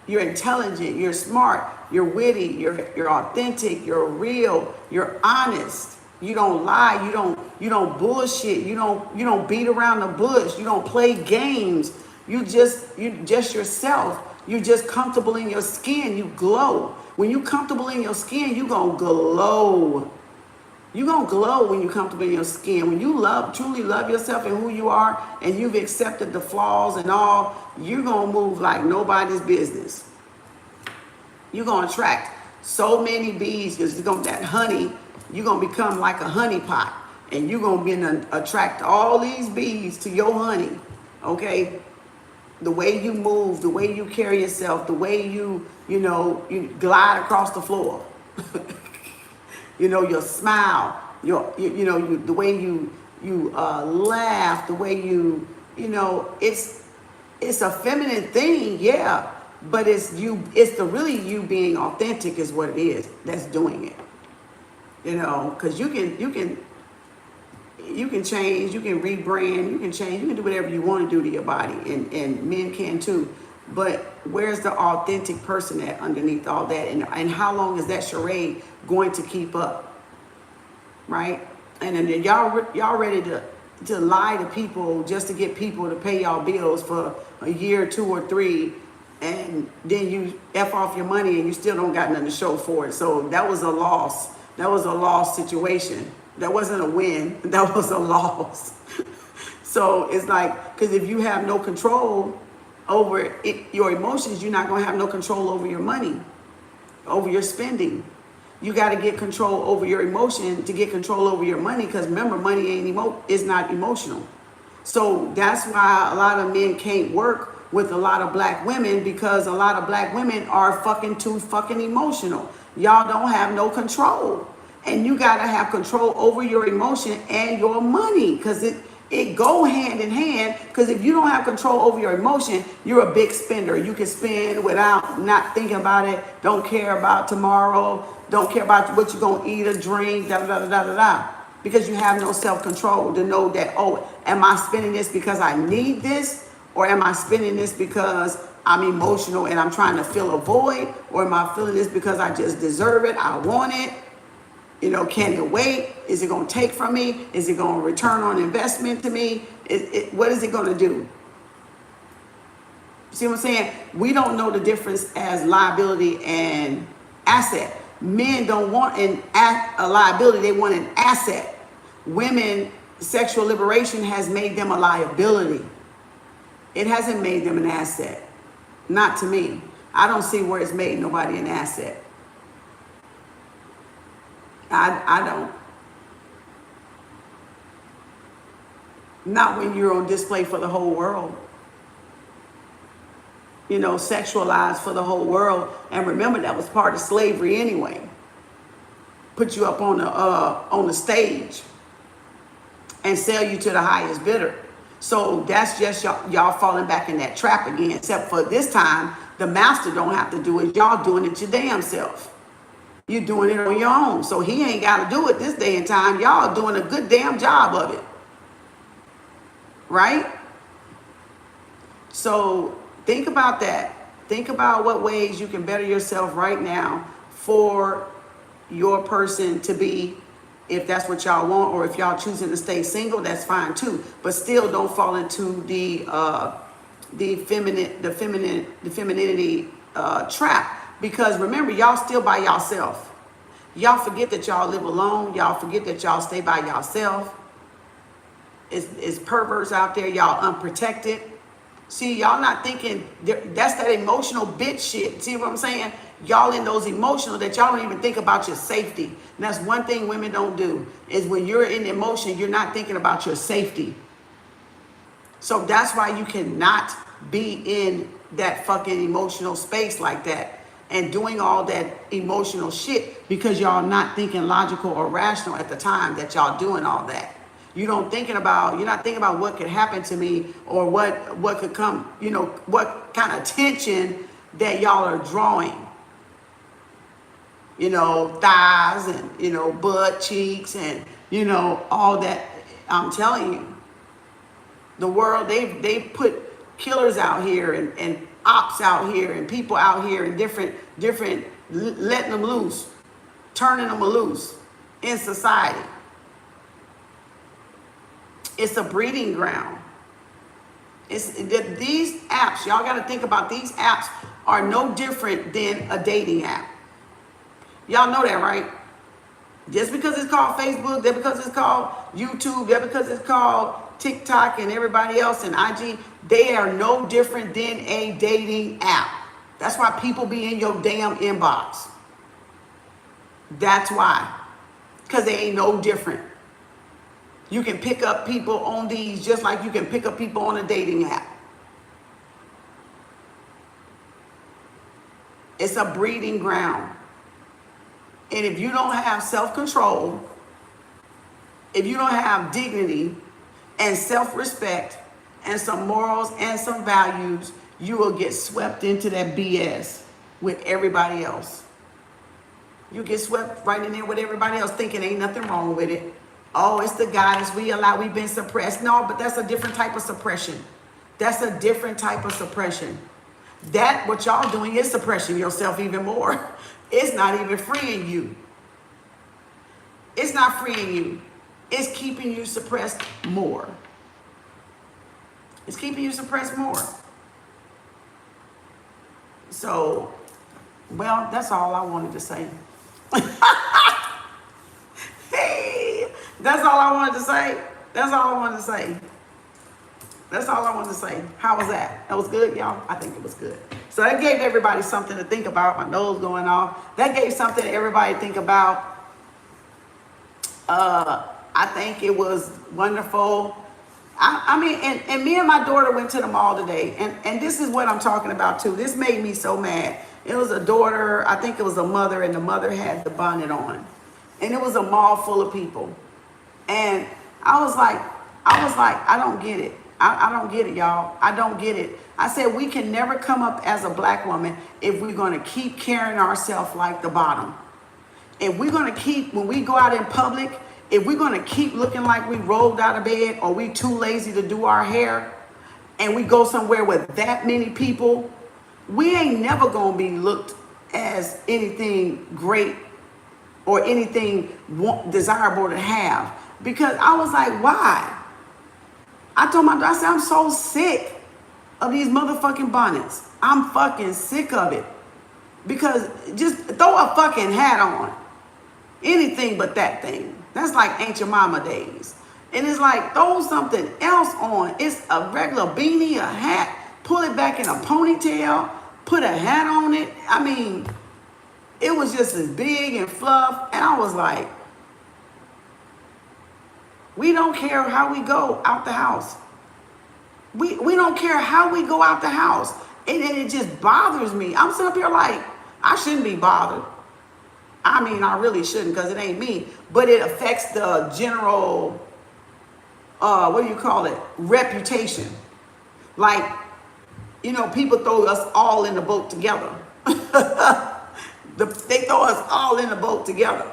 You're intelligent, you're smart, you're witty, you're authentic, you're real, you're honest. You don't lie, you don't bullshit, you don't beat around the bush, you don't play games. You just yourself. You're just comfortable in your skin. You glow. When you're comfortable in your skin, you're going to glow. You're going to glow when you're comfortable in your skin. When you truly love yourself and who you are, and you've accepted the flaws and all, you're going to move like nobody's business. You're going to attract so many bees because that honey, you're going to become like a honey pot. And you're going to attract all these bees to your honey. Okay? The way you move, the way you carry yourself, the way you glide across the floor. Your smile, the way you laugh, the way it's a feminine thing, yeah, but it's really you being authentic is what it is that's doing it. Because you can change, you can rebrand, you can change, you can do whatever you want to do to your body, and men can too. But where's the authentic person at underneath all that? And how long is that charade going to keep up? Right? And then y'all ready to lie to people just to get people to pay y'all bills for a year, 2 or 3, and then you F off your money and you still don't got nothing to show for it. So that was a loss. That was a loss situation. That wasn't a win. That was a loss. So it's like, because if you have no control over it, your emotions, you're not going to have no control over your money, over your spending. You got to get control over your emotion to get control over your money, because remember, money is not emotional. So that's why a lot of men can't work with a lot of black women, because a lot of black women are too fucking emotional. Y'all don't have no control. And you got to have control over your emotion and your money, because it go hand in hand. Because if you don't have control over your emotion, you're a big spender. You can spend without not thinking about it, don't care about tomorrow, don't care about what you're going to eat or drink, da da da da da da. Because you have no self-control to know that, oh, am I spending this because I need this? Or am I spending this because I'm emotional and I'm trying to fill a void? Or am I feeling this because I just deserve it, I want it? You know, can it wait? Is it going to take from me? Is it going to return on investment to me? What is it going to do? See what I'm saying? We don't know the difference as liability and asset. Men don't want a liability, they want an asset. Women, sexual liberation has made them a liability. It hasn't made them an asset. Not to me. I don't see where it's made nobody an asset. I don't. Not when you're on display for the whole world. You know, sexualized for the whole world. And remember, that was part of slavery anyway. Put you up on the stage and sell you to the highest bidder. So that's just y'all falling back in that trap again. Except for this time, the master don't have to do it. Y'all doing it your damn self. You're doing it on your own. So he ain't got to do it this day and time. Y'all doing a good damn job of it. Right? So think about that. Think about what ways you can better yourself right now for your person to be, if that's what y'all want, or if y'all choosing to stay single, that's fine too. But still don't fall into the femininity trap. Because remember, y'all still by yourself. Y'all forget that y'all live alone. Y'all forget that y'all stay by yourself. It's perverts out there. Y'all unprotected. See, y'all not thinking, that's that emotional bitch shit. See what I'm saying? Y'all in those emotional that y'all don't even think about your safety. And that's one thing women don't do, is when you're in emotion, you're not thinking about your safety. So that's why you cannot be in that fucking emotional space like that and doing all that emotional shit, because y'all not thinking logical or rational at the time that y'all doing all that. You're not thinking about what could happen to me, or what could come, you know, what kind of tension that y'all are drawing. You know, thighs and, you know, butt cheeks and, you know, all that. I'm telling you, the world, they put killers out here and ops out here and people out here and different, letting them loose, turning them loose in society. It's a breeding ground. These apps, y'all got to think about, these apps are no different than a dating app. Y'all know that, right? Just because it's called Facebook, just because it's called YouTube, just because it's called TikTok and everybody else and IG, they are no different than a dating app. That's why people be in your damn inbox. That's why. Because they ain't no different. You can pick up people on these just like you can pick up people on a dating app. It's a breeding ground. And if you don't have self-control, if you don't have dignity and self-respect and some morals and some values, you will get swept into that BS with everybody else. You get swept right in there with everybody else thinking ain't nothing wrong with it. Oh, it's the guys we've been suppressed. No, but that's a different type of suppression. That's a different type of suppression. That, what y'all doing is suppressing yourself even more. It's not even freeing you. It's not freeing you. It's keeping you suppressed more. It's keeping you suppressed more. So, well, that's all I wanted to say. Hey, that's all I wanted to say. That's all I wanted to say. That's all I wanted to say. How was that? That was good, y'all? I think it was good. So that gave everybody something to think about. My nose going off. That gave something to everybody to think about. I think it was wonderful. I mean, and me and my daughter went to the mall today. And this is what I'm talking about, too. This made me so mad. It was a daughter. I think it was a mother. And the mother had the bonnet on. And it was a mall full of people. And I was like, I don't get it. I don't get it, y'all. I don't get it. I said, we can never come up as a black woman if we're going to keep carrying ourselves like the bottom. If we're going to keep, when we go out in public, if we're going to keep looking like we rolled out of bed or we too lazy to do our hair and we go somewhere with that many people, we ain't never going to be looked as anything great or anything desirable to have. Because I was like, why? I told my daughter, I said, I'm so sick of these motherfucking bonnets. I'm fucking sick of it. Because just throw a fucking hat on. Anything but that thing. That's like Ain't Your Mama days. And it's like, throw something else on. It's a regular beanie, a hat. Pull it back in a ponytail. Put a hat on it. I mean, it was just as big and fluff. And I was like, we don't care how we go out the house. We don't care how we go out the house. And it just bothers me. I'm sitting up here like, I shouldn't be bothered. I mean, I really shouldn't because it ain't me. But it affects the general, what do you call it? Reputation. Like, you know, people throw us all in the boat together. They throw us all in the boat together.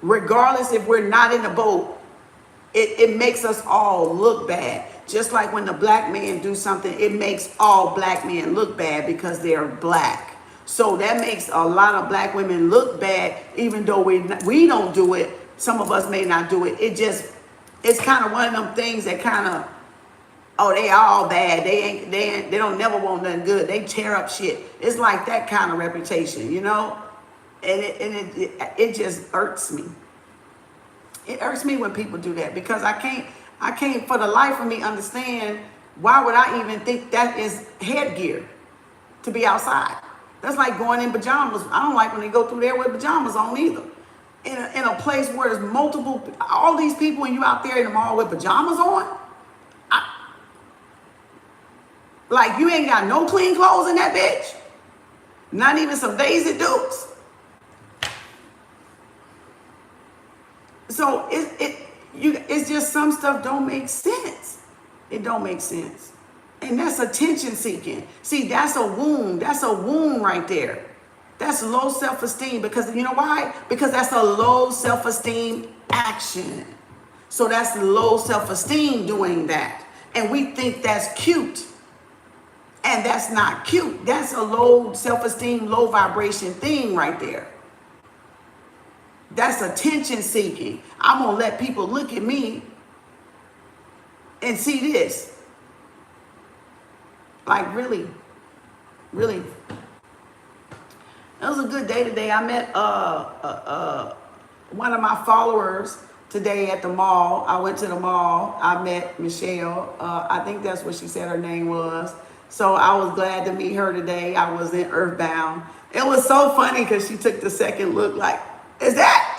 Regardless if we're not in the boat, it makes us all look bad. Just like when the black men do something, it makes all black men look bad because they're black. So that makes a lot of black women look bad, even though we don't do it. Some of us may not do it. It's kind of one of them things that kind of, oh, they all bad. They don't never want nothing good. They tear up shit. It's like that kind of reputation, you know? And it just irks me. It irks me when people do that because I can't for the life of me understand why would I even think that is headgear to be outside. That's like going in pajamas. I don't like when they go through there with pajamas on either. In a place where there's multiple, all these people and you out there in the mall with pajamas on. Like you ain't got no clean clothes in that bitch. Not even some Daisy Dukes. So it's just some stuff don't make sense. It don't make sense. And that's attention seeking. See, that's a wound. That's a wound right there. That's low self-esteem because you know why? Because that's a low self-esteem action. So that's low self-esteem doing that. And we think that's cute. And that's not cute. That's a low self-esteem, low vibration thing right there. That's attention seeking. I'm going to let people look at me and see this. Like, really? Really? It was a good day today. I met one of my followers today at the mall. I went to the mall. I met Michelle. I think that's what she said her name was. So I was glad to meet her today. I was in Earthbound. It was so funny because she took the second look like, is that?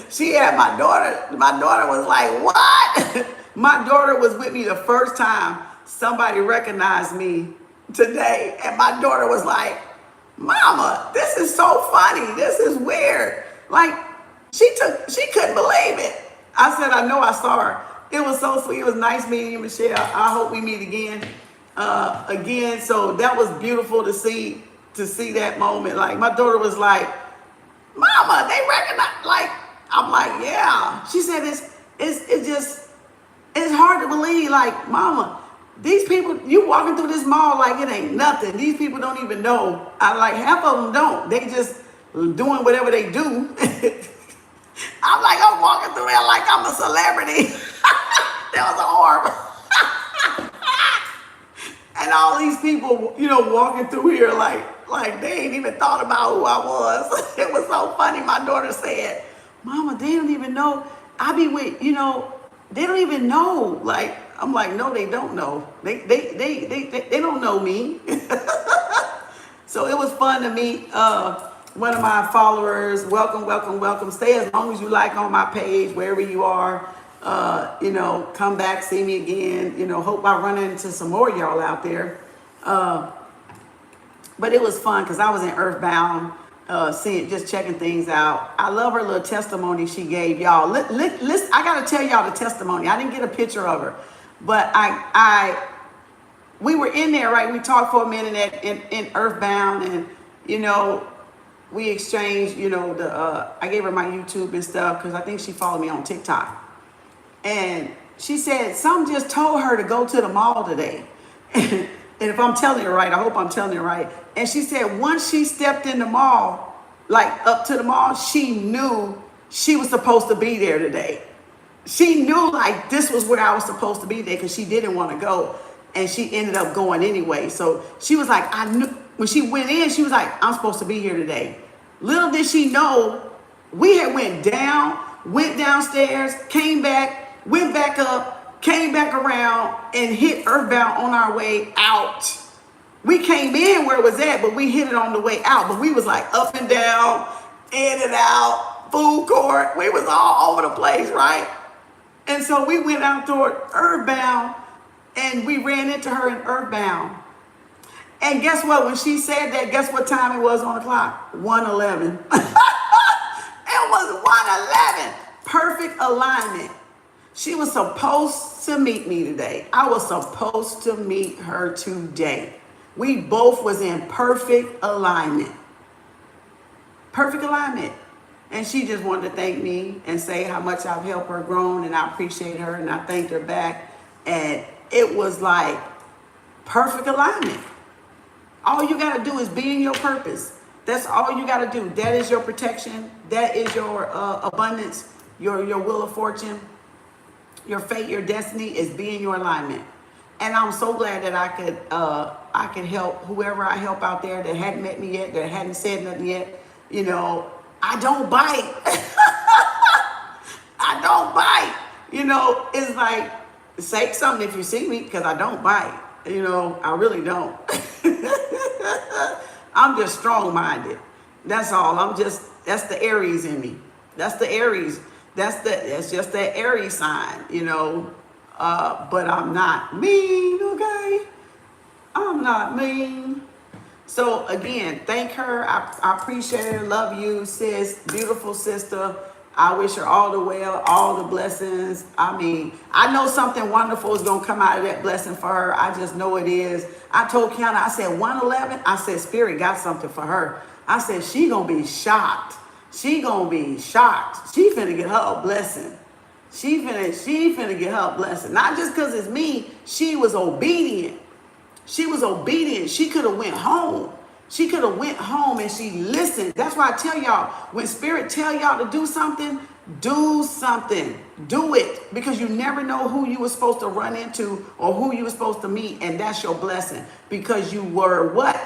She had my daughter. My daughter was like, what? My daughter was with me the first time somebody recognized me today. And my daughter was like, Mama, this is so funny. This is weird. Like, she couldn't believe it. I said, I know, I saw her. It was so sweet. It was nice meeting you, Michelle. I hope we meet again. So that was beautiful to see that moment. Like, my daughter was like, Mama, they recognize, like, I'm like, yeah. She said, it's hard to believe, like, Mama, these people, you walking through this mall like it ain't nothing. These people don't even know. I like, half of them don't. They just doing whatever they do. I'm like, I'm walking through there like I'm a celebrity. There was an arm. And all these people, walking through here like they ain't even thought about who I was. It was so funny. My daughter said, Mama, they don't even know. I be with, they don't even know. Like, I'm like, no, they don't know. They don't know me. So it was fun to meet one of my followers. Welcome, welcome, welcome. Stay as long as you like on my page, wherever you are. Come back, see me again. Hope I run into some more of y'all out there. But it was fun because I was in Earthbound, just checking things out. I love her little testimony she gave y'all. Listen, I got to tell y'all the testimony. I didn't get a picture of her, but we were in there, right? We talked for a minute in Earthbound, and we exchanged. I gave her my YouTube and stuff because I think she followed me on TikTok. And she said, some just told her to go to the mall today. And if I'm telling it right, I hope I'm telling it right. And she said, once she stepped in the mall, like up to the mall, she knew she was supposed to be there today. She knew like this was where I was supposed to be there because she didn't want to go. And she ended up going anyway. So she was like, I knew when she went in, she was like, I'm supposed to be here today. Little did she know, we had went downstairs, came back, went back up, came back around, and hit Earthbound on our way out. We came in where it was at, but we hit it on the way out. But we was like up and down, in and out, food court. We was all over the place, right? And so we went out toward Earthbound, and we ran into her in Earthbound. And guess what? When she said that, guess what time it was on the clock? 1:11. It was 1:11. Perfect alignment. She was supposed to meet me today. I was supposed to meet her today. We both was in perfect alignment. Perfect alignment. And she just wanted to thank me and say how much I've helped her grow, and I appreciate her, and I thanked her back. And it was like perfect alignment. All you got to do is be in your purpose. That's all you got to do. That is your protection. That is your abundance, your will of fortune. Your fate, your destiny is be in your alignment. And I'm so glad that I could help whoever I help out there that hadn't met me yet, that hadn't said nothing yet. I don't bite. I don't bite. It's like, say something if you see me, because I don't bite. I really don't. I'm just strong-minded. That's all. That's the Aries in me. That's the Aries. That's just that Aries sign, but I'm not mean, okay? I'm not mean. So again, thank her. I appreciate her. Love you, sis. Beautiful sister. I wish her all the well, all the blessings. I know something wonderful is going to come out of that blessing for her. I just know it is. I told Kiana, I said 1:11. I said Spirit got something for her. I said she going to be shocked. She gonna be shocked. She finna get her a blessing. She finna get her a blessing. Not just because it's me. She was obedient. She was obedient. She could have went home. She could have went home and she listened. That's why I tell y'all, when Spirit tell y'all to do something, do something. Do it. Because you never know who you were supposed to run into or who you were supposed to meet. And that's your blessing. Because you were what?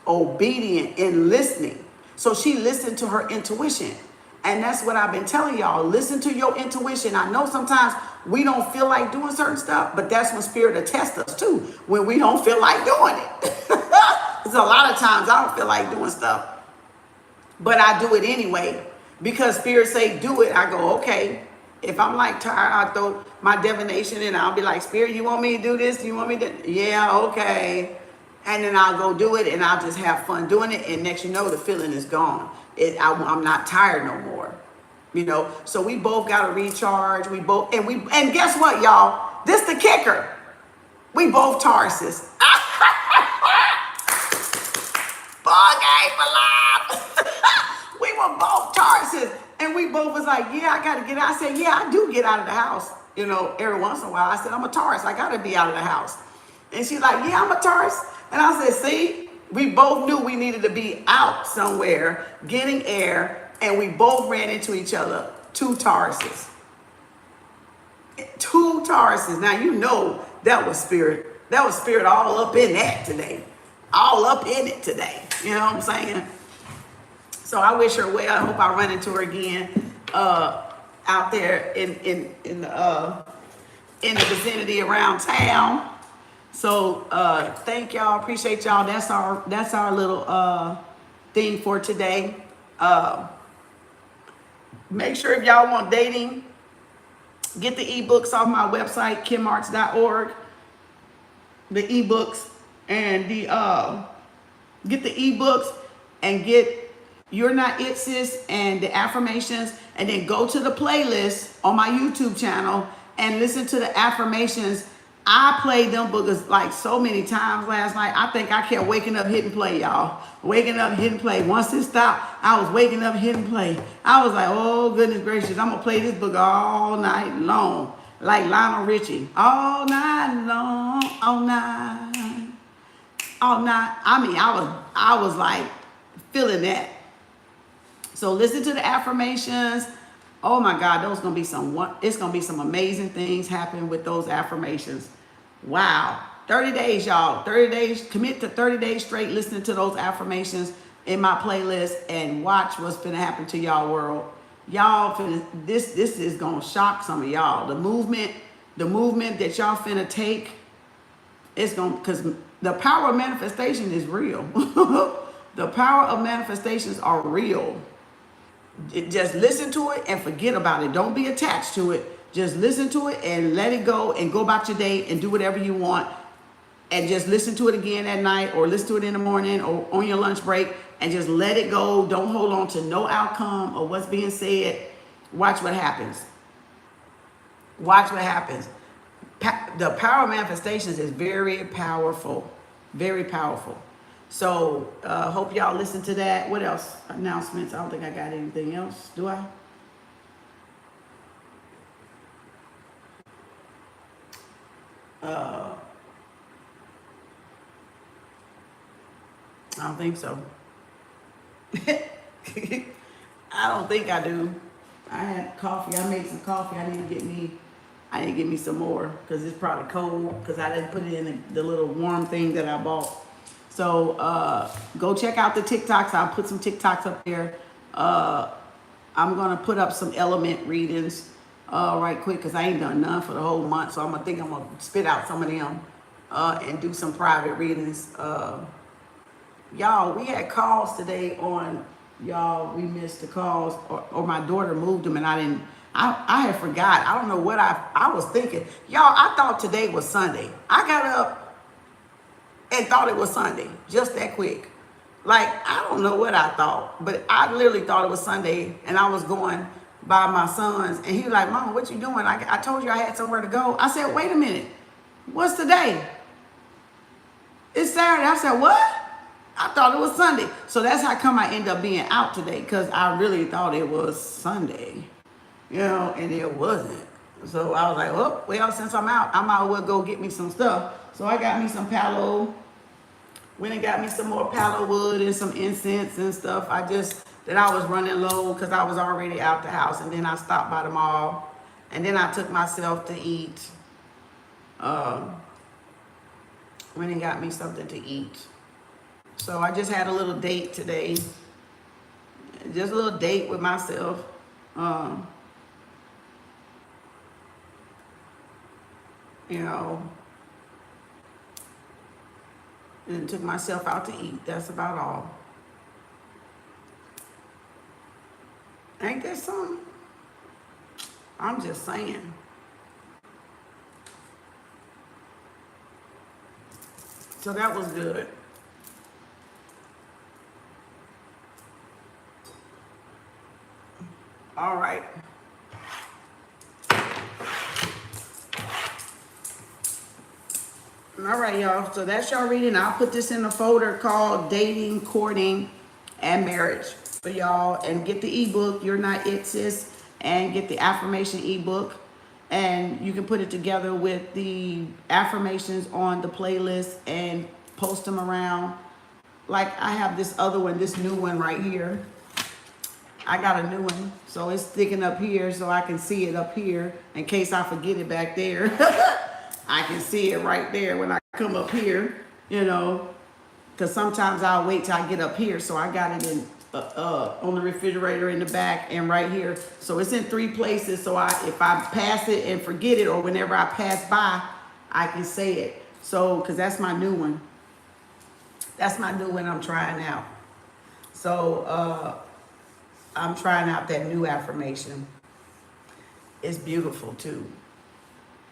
Obedient in listening. So she listened to her intuition. And that's what I've been telling y'all. Listen to your intuition. I know sometimes we don't feel like doing certain stuff, but that's when Spirit will test us too, when we don't feel like doing it. Because a lot of times I don't feel like doing stuff, but I do it anyway. Because Spirit say do it, I go, okay. If I'm like tired, I throw my divination in. I'll be like, Spirit, you want me to do this? You want me to? Yeah, okay. And then I'll go do it, and I'll just have fun doing it. And next you know, the feeling is gone. I'm not tired no more. So we both got to recharge. And guess what, y'all? This the kicker. We both Tauruses. Ball game for life. We were both Tauruses. And we both was like, yeah, I got to get out. I said, yeah, I do get out of the house. Every once in a while. I said, I'm a Taurus. I got to be out of the house. And she's like, yeah, I'm a Taurus. And I said, see, we both knew we needed to be out somewhere, getting air, and we both ran into each other 2 Tauruses. 2 Tauruses. Now you know that was spirit. That was spirit all up in that today. All up in it today. You know what I'm saying? So I wish her well. I hope I run into her again out there in the vicinity around town. So thank y'all. Appreciate y'all. That's our little thing for today. Make sure if y'all want dating, get the ebooks off my website, kimarts.org. The ebooks and get the ebooks and get You're Not It Sis and the affirmations, and then go to the playlist on my YouTube channel and listen to the affirmations. I played them boogers like so many times last night. I think I kept waking up, hitting play, y'all. Waking up, hitting play. Once it stopped, I was waking up, hitting play. I was like, oh, goodness gracious, I'm going to play this book all night long. Like Lionel Richie. All night long, all night, all night. I mean, I was like feeling that. So listen to the affirmations. Oh my God, it's gonna be some amazing things happen with those affirmations. Wow. 30 days, y'all. 30 days, commit to 30 days straight listening to those affirmations in my playlist and watch what's gonna happen to y'all world. Y'all, this is gonna shock some of y'all. The movement that y'all finna take, it's gonna, because the power of manifestation is real. The power of manifestations are real. Just listen to it and forget about it. Don't be attached to it. Just listen to it and let it go and go about your day and do whatever you want. And just listen to it again at night or listen to it in the morning or on your lunch break and just let it go. Don't hold on to no outcome or what's being said. Watch what happens. Watch what happens. The power of manifestations is very powerful. Very powerful. So hope y'all listen to that. What else? Announcements. I don't think I got anything else. Do I? I don't think so. I don't think I do. I had coffee. I made some coffee. I need to get me some more because it's probably cold because I didn't put it in the little warm thing that I bought. So go check out the TikToks. I'll put some TikToks up there. I'm going to put up some element readings right quick because I ain't done none for the whole month. So I'm going to spit out some of them and do some private readings. Y'all, we had calls today on, y'all, we missed the calls or my daughter moved them and I had forgot. I don't know what I was thinking. Y'all, I thought today was Sunday. I got up and thought it was Sunday, just that quick. Like, I don't know what I thought, but I literally thought it was Sunday, and I was going by my son's, and he was like, Mama, what you doing? I told you I had somewhere to go. I said, wait a minute, what's today? It's Saturday. I said, what? I thought it was Sunday. So that's how come I end up being out today, because I really thought it was Sunday, you know, and it wasn't. So I was like, oh, well, since I'm out, I might as well go get me some stuff. So I got me some palo, went and got me some more palo wood and some incense and stuff. I was running low because I was already out the house. And then I stopped by the mall. And then I took myself to eat. Went and got me something to eat. So I just had a little date today. Just a little date with myself. You know, and took myself out to eat. That's about all. Ain't that something? I'm just saying. So that was good. All right. All right, y'all. So that's y'all reading. I'll put this in a folder called Dating, Courting, and Marriage for y'all. And get the ebook, You're Not It Sis, and get the affirmation ebook. And you can put it together with the affirmations on the playlist and post them around. Like I have this other one, this new one right here. I got a new one, so it's sticking up here so I can see it up here in case I forget it back there. I can see it right there when I come up here, you know, because sometimes I'll wait till I get up here. So I got it in on the refrigerator in the back and right here. So it's in 3 places. So if I pass it and forget it, or whenever I pass by, I can say it. So, because that's my new one. That's my new one I'm trying out. So I'm trying out that new affirmation. It's beautiful too.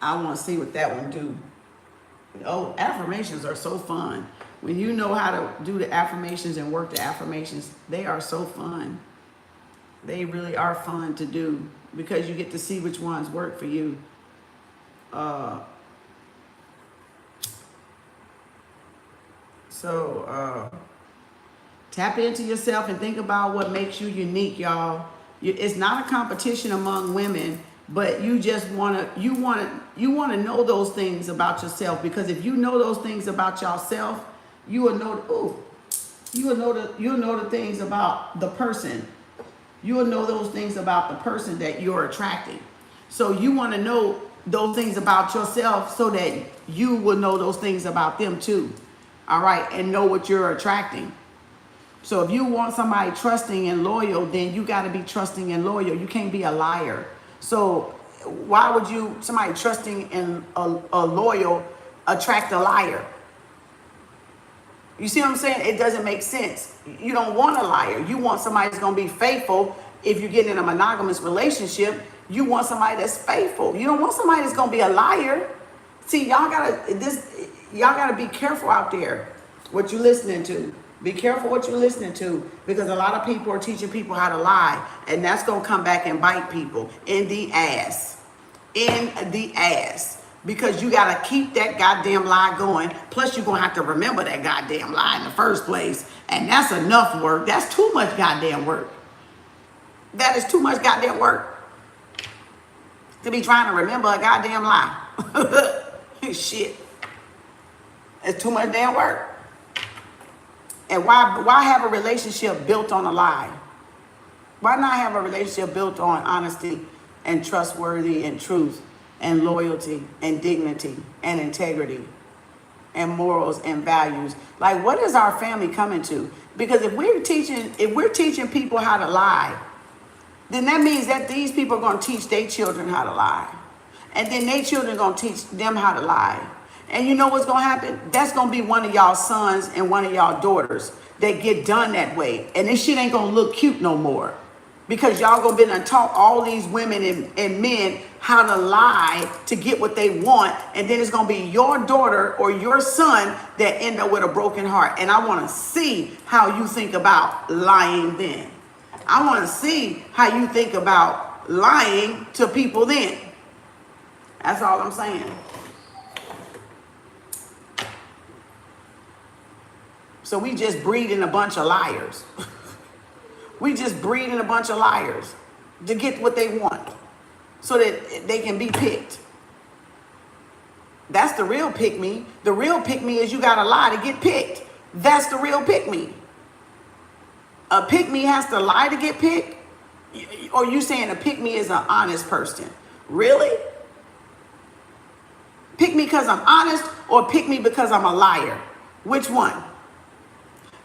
I want to see what that one do. Oh, affirmations are so fun. When you know how to do the affirmations and work the affirmations, they are so fun. They really are fun to do because you get to see which ones work for you. Tap into yourself and think about what makes you unique, y'all. It's not a competition among women, but you just wanna know those things about yourself, because if you know those things about yourself, you will know. You'll know the things about the person. You will know those things about the person that you're attracting. So you want to know those things about yourself so that you will know those things about them too. All right, and know what you're attracting. So if you want somebody trusting and loyal, then you got to be trusting and loyal. You can't be a liar. So why would somebody trusting and a loyal attract a liar? You see what I'm saying? It doesn't make sense. You don't want a liar. You want somebody that's going to be faithful. If you get in a monogamous relationship, you want somebody that's faithful. You don't want somebody that's going to be a liar. See, y'all gotta be careful out there what you're listening to. Be careful what you're listening to, because a lot of people are teaching people how to lie, and that's going to come back and bite people in the ass. In the ass. Because you got to keep that goddamn lie going. Plus, you're going to have to remember that goddamn lie in the first place. And that's enough work. That's too much goddamn work. That is too much goddamn work to be trying to remember a goddamn lie. Shit. It's too much damn work. And why have a relationship built on a lie? Why not have a relationship built on honesty and trustworthy and truth and loyalty and dignity and integrity and morals and values? Like, what is our family coming to? Because if we're teaching people how to lie, then that means that these people are going to teach their children how to lie. And then their children are going to teach them how to lie. And you know what's going to happen? That's going to be one of y'all sons and one of y'all daughters that get done that way. And this shit ain't going to look cute no more. Because y'all going to be and taught all these women and men how to lie to get what they want. And then it's going to be your daughter or your son that end up with a broken heart. And I want to see how you think about lying then. I want to see how you think about lying to people then. That's all I'm saying. So we just breeding a bunch of liars. We just breeding a bunch of liars to get what they want so that they can be picked. That's the real pick me. The real pick me is you got to lie to get picked. That's the real pick me. A pick me has to lie to get picked? Or you saying a pick me is an honest person? Really? Pick me because I'm honest, or pick me because I'm a liar? Which one?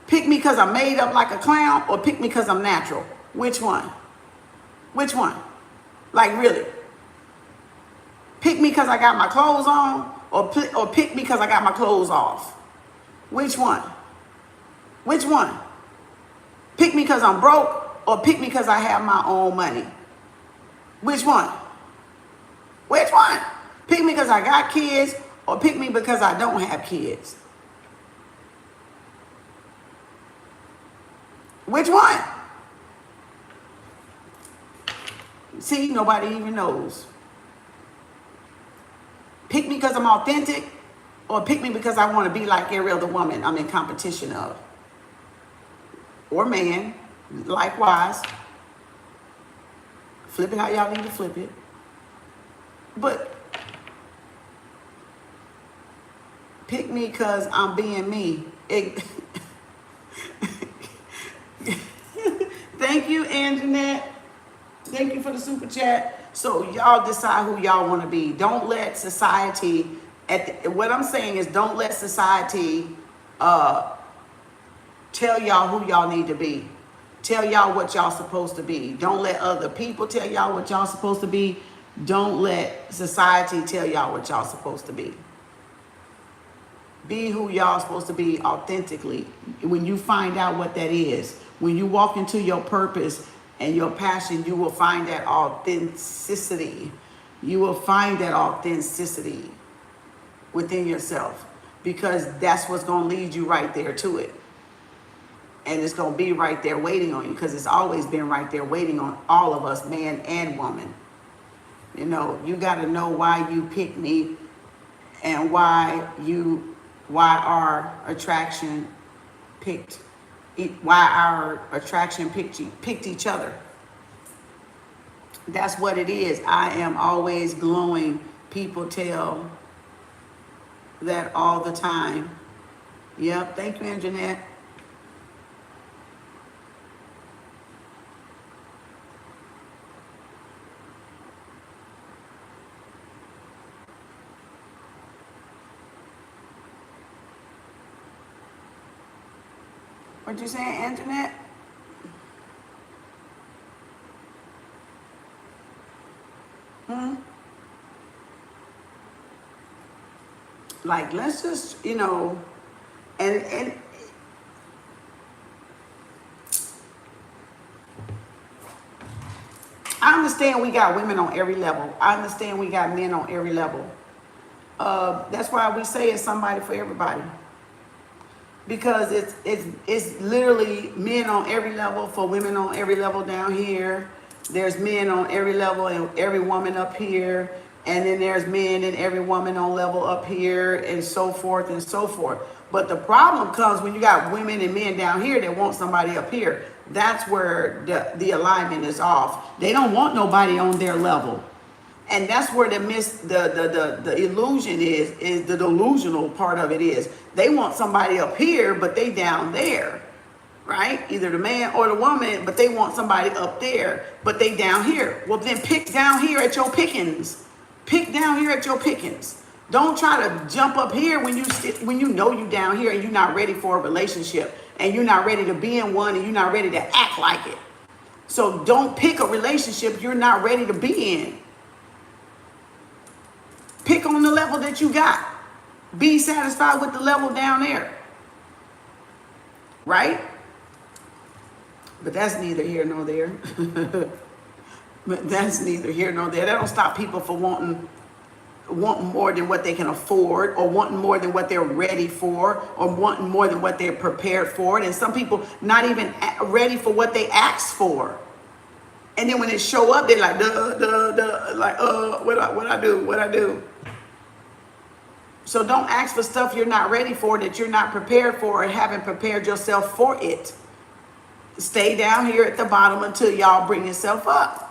Pick me because I'm made up like a clown, or pick me because I'm natural? Which one? Which one? Like, really? Pick me because I got my clothes on, or pick me because I got my clothes off? Which one? Which one? Pick me because I'm broke, or pick me because I have my own money? Which one? Which one? Pick me because I got kids, or pick me because I don't have kids? Which one? See, nobody even knows. Pick me because I'm authentic, or pick me because I want to be like every other woman I'm in competition of. Or man, likewise. Flip it how y'all need to flip it. But pick me because I'm being me. Thank you, Anjanette. Thank you for the super chat. So y'all decide who y'all want to be. Don't let society, what I'm saying is don't let society tell y'all who y'all need to be. Tell y'all what y'all supposed to be. Don't let other people tell y'all what y'all supposed to be. Don't let society tell y'all what y'all supposed to be. Be who y'all supposed to be authentically. When you find out what that is, when you walk into your purpose and your passion, you will find that authenticity. You will find that authenticity within yourself, because that's what's going to lead you right there to it. And it's going to be right there waiting on you, because it's always been right there waiting on all of us, man and woman. You know, you got to know why you picked me and why our attraction picked each other. That's what it is. I am always glowing. People tell that all the time. Yep. Thank you, Anjanette. What you saying, Anjanette? Like, let's just, you know, and I understand we got women on every level. I understand we got men on every level. That's why we say it's somebody for everybody. Because it's literally men on every level for women on every level down here. There's men on every level and every woman up here. And then there's men and every woman on level up here, and so forth and so forth. But the problem comes when you got women and men down here that want somebody up here. That's where the alignment is off. They don't want nobody on their level. And that's where the illusion is the delusional part of it is. They want somebody up here, but they down there, right? Either the man or the woman, but they want somebody up there, but they down here. Well, then pick down here at your pickings. Pick down here at your pickings. Don't try to jump up here when you know you down here and you're not ready for a relationship and you're not ready to be in one and you're not ready to act like it. So don't pick a relationship you're not ready to be in. Pick on the level that you got. Be satisfied with the level down there. Right? But that's neither here nor there. But that's neither here nor there. That don't stop people from wanting more than what they can afford, or wanting more than what they're ready for, or wanting more than what they're prepared for. And some people not even ready for what they asked for. And then when they show up, they're like, what I do? So don't ask for stuff you're not ready for, that you're not prepared for, and haven't prepared yourself for it. Stay down here at the bottom until y'all bring yourself up.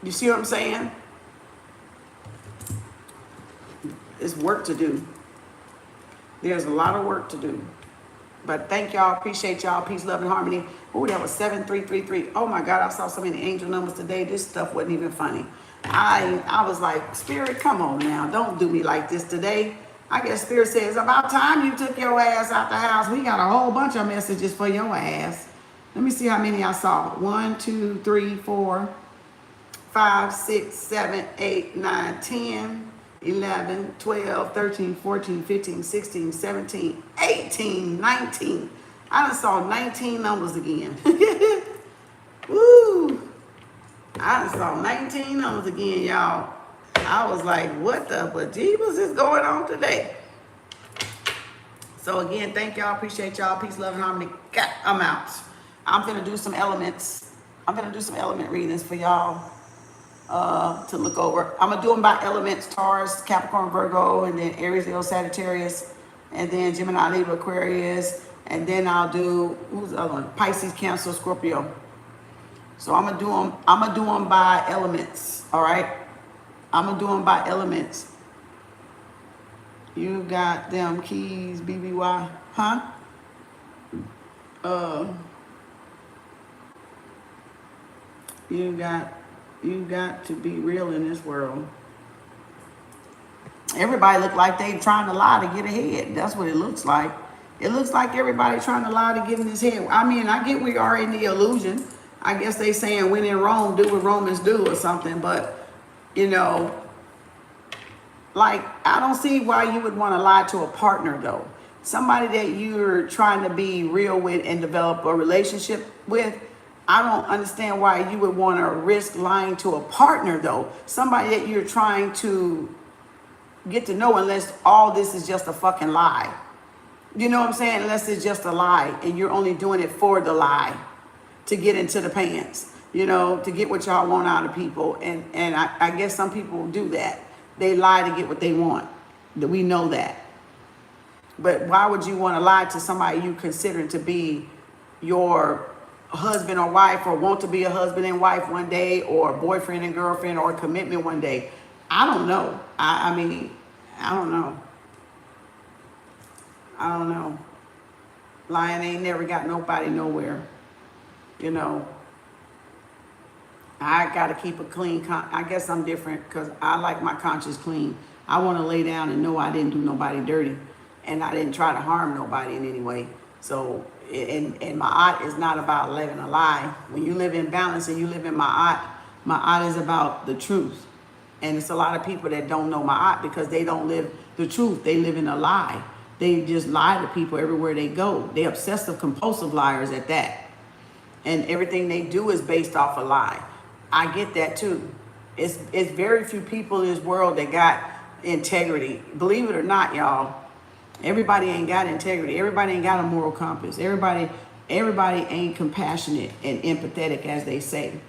You see what I'm saying? It's work to do. There's a lot of work to do. But thank y'all. Appreciate y'all. Peace, love, and harmony. Oh, that was 7333. Oh my God, I saw so many angel numbers today. This stuff wasn't even funny. I was like, Spirit, come on now. Don't do me like this today. I guess Spirit says, about time you took your ass out the house. We got a whole bunch of messages for your ass. Let me see how many I saw. 1, 2, 3, 4, 5, 6, 7, 8, 9, 10, 11, 12, 13, 14, 15, 16, 17, 18, 19. I done saw 19 numbers again. Woo! I done saw 19 numbers again, y'all. I was like, what the bejeebus is going on today? So again, thank y'all. Appreciate y'all. Peace, love, and harmony. I'm out. I'm going to do some elements. I'm going to do some element readings for y'all to look over. I'm going to do them by elements: Taurus, Capricorn, Virgo, and then Aries, Leo, Sagittarius, and then Gemini, Libra, Aquarius, and then I'll do, who's the other one? Pisces, Cancer, Scorpio. So I'm going to do them by elements, all right? I'm going to do them by elements. You got them keys, BBY, huh? Uh, you got to be real in this world. Everybody look like they trying to lie to get ahead. That's what it looks like. It looks like everybody trying to lie to get in his head. I mean, I get we are in the illusion. I guess they saying when in Rome, do what Romans do or something. But, you know, like, I don't see why you would want to lie to a partner, though. Somebody that you're trying to be real with and develop a relationship with, I don't understand why you would want to risk lying to a partner, though. Somebody that you're trying to get to know, unless all this is just a fucking lie. You know what I'm saying? Unless it's just a lie and you're only doing it for the lie to get into the pants, you know, to get what y'all want out of people. And I guess some people do that. They lie to get what they want. We know that. But why would you want to lie to somebody you consider to be your husband or wife, or want to be a husband and wife one day, or boyfriend and girlfriend, or commitment one day? I don't know. I mean, I don't know. I don't know. Lying ain't never got nobody nowhere. You know, I got to keep a clean I guess I'm different because I like my conscience clean. I want to lay down and know I didn't do nobody dirty, and I didn't try to harm nobody in any way. So, and my art is not about living a lie. When you live in balance and you live in my art is about the truth. And it's a lot of people that don't know my art because they don't live the truth. They live in a lie. They just lie to people everywhere they go. They obsessive compulsive liars at that. And everything they do is based off a lie. I get that too. It's very few people in this world that got integrity. Believe it or not, y'all. Everybody ain't got integrity. Everybody ain't got a moral compass. Everybody ain't compassionate and empathetic as they say.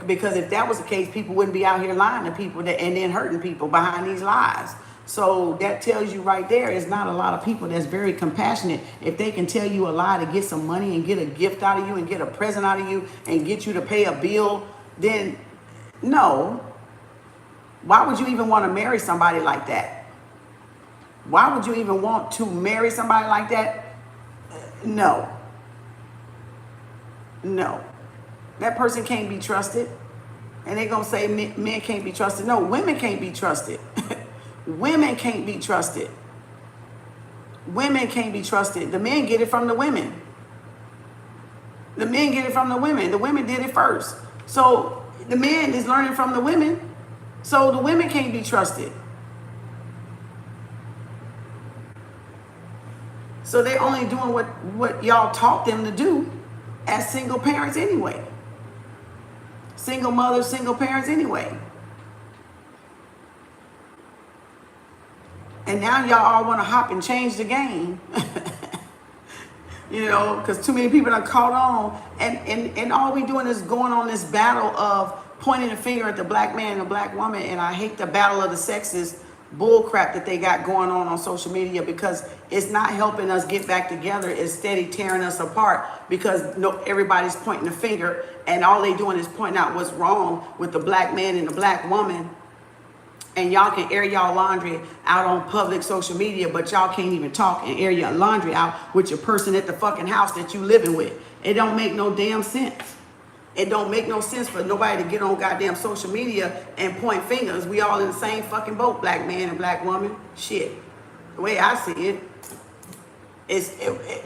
Because if that was the case, people wouldn't be out here lying to people and then hurting people behind these lies. So that tells you right there, it's not a lot of people that's very compassionate. If they can tell you a lie to get some money and get a gift out of you and get a present out of you and get you to pay a bill, then no. Why would you even want to marry somebody like that? Why would you even want to marry somebody like that? No. No. That person can't be trusted. And they're going to say men can't be trusted. No, women can't be trusted. Women can't be trusted. Women can't be trusted. The men get it from the women. The men get it from the women. The women did it first. So the man is learning from the women. So the women can't be trusted. So they're only doing what y'all taught them to do as single parents anyway. Single mothers, single parents anyway. And now y'all all want to hop and change the game. You know, because too many people are caught on. And all we doing is going on this battle of pointing the finger at the black man and the black woman. And I hate the battle of the sexes bull crap that they got going on social media, because it's not helping us get back together. It's steady tearing us apart because everybody's pointing the finger, and all they doing is pointing out what's wrong with the black man and the black woman. And y'all can air y'all laundry out on public social media, but y'all can't even talk and air your laundry out with your person at the fucking house that you living with. It don't make no damn sense. It don't make no sense for nobody to get on goddamn social media and point fingers. We all in the same fucking boat, black man and black woman. Shit. The way I see it,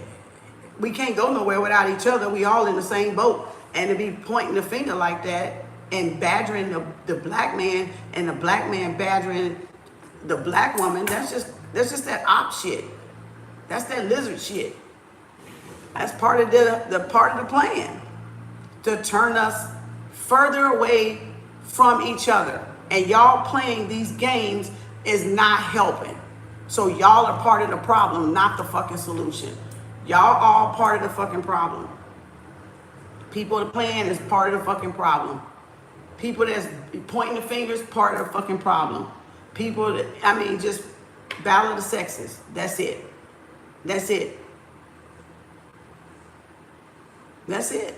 we can't go nowhere without each other. We all in the same boat. And to be pointing the finger like that and badgering the black man, and the black man badgering the black woman, that's just that op shit. That's that lizard shit. That's part of the plan. To turn us further away from each other. And y'all playing these games is not helping. So y'all are part of the problem, not the fucking solution. Y'all all part of the fucking problem. People that playing is part of the fucking problem. People that's pointing the fingers, part of the fucking problem. People that, just battle of the sexes. That's it. That's it. That's it.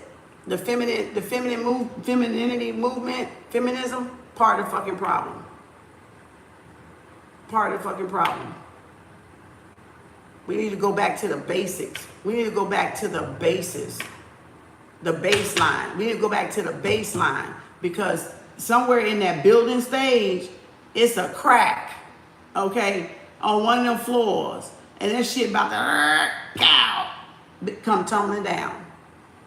The femininity movement, feminism, part of the fucking problem. Part of the fucking problem. We need to go back to the basics. We need to go back to the basis, the baseline. We need to go back to the baseline because somewhere in that building stage, it's a crack, okay, on one of them floors. And that shit about to come tumbling down.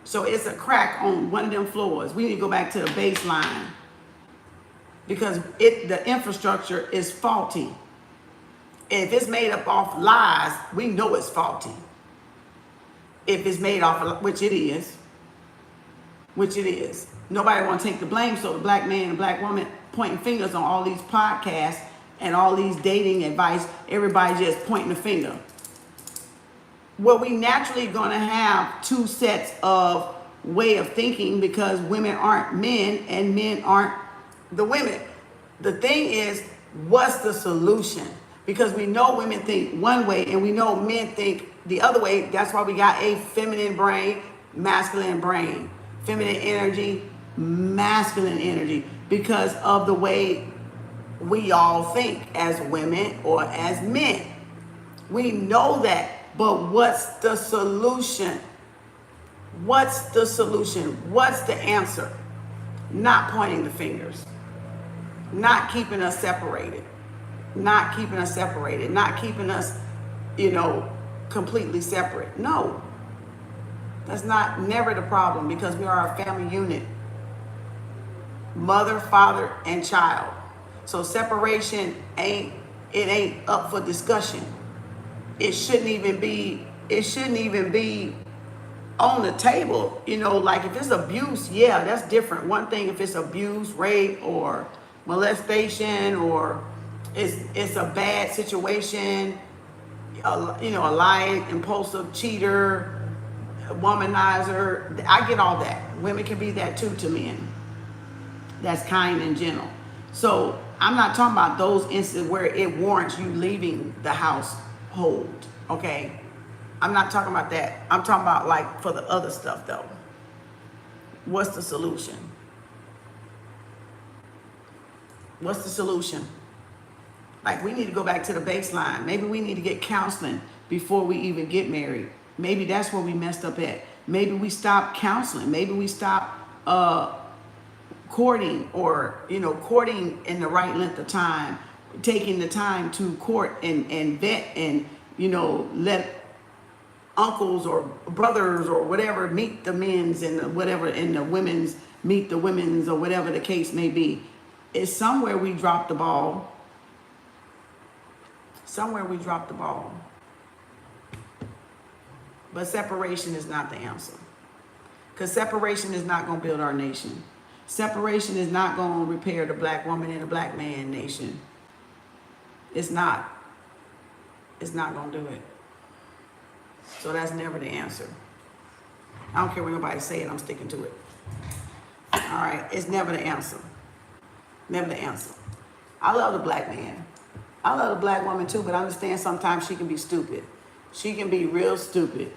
So it's a crack on one of them floors. We need to go back to the baseline because the infrastructure is faulty. If it's made up off lies, we know it's faulty. If it's made off of, which it is. Nobody want to take the blame, so the black man and black woman pointing fingers on all these podcasts and all these dating advice, everybody just pointing the finger. Well, we naturally going to have two sets of way of thinking because women aren't men and men aren't the women. The thing is, what's the solution? Because we know women think one way and we know men think the other way. That's why we got a feminine brain, masculine brain. Feminine energy, masculine energy. Because of the way we all think as women or as men. We know that. But what's the solution? What's the solution? What's the answer? Not pointing the fingers. Not keeping us separated. Not keeping us separated. Not keeping us, completely separate. No. That's never the problem because we are a family unit. Mother, father, and child. So separation ain't up for discussion. It shouldn't even be on the table. Like if it's abuse, yeah, that's different. One thing if it's abuse, rape, or molestation, or it's a bad situation, a lying, impulsive cheater, womanizer. I get all that. Women can be that too to men. That's kind and gentle. So I'm not talking about those instances where it warrants you leaving the household, okay? I'm not talking about that. I'm talking about like for the other stuff though. What's the solution? What's the solution? Like we need to go back to the baseline. Maybe we need to get counseling before we even get married. Maybe that's where we messed up at. Maybe we stop counseling. Maybe we stop courting, or courting in the right length of time, taking the time to court and vet and let uncles or brothers or whatever meet the men's and whatever, and the women's meet the women's, or whatever the case may be. It's somewhere we dropped the ball. Somewhere we dropped the ball. But separation is not the answer. Because separation is not going to build our nation. Separation is not going to repair the black woman and the black man nation. It's not. It's not going to do it. So that's never the answer. I don't care what nobody say it, I'm sticking to it. All right, it's never the answer. Never the answer. I love the black man. I love the black woman too, but I understand sometimes she can be stupid. She can be real stupid.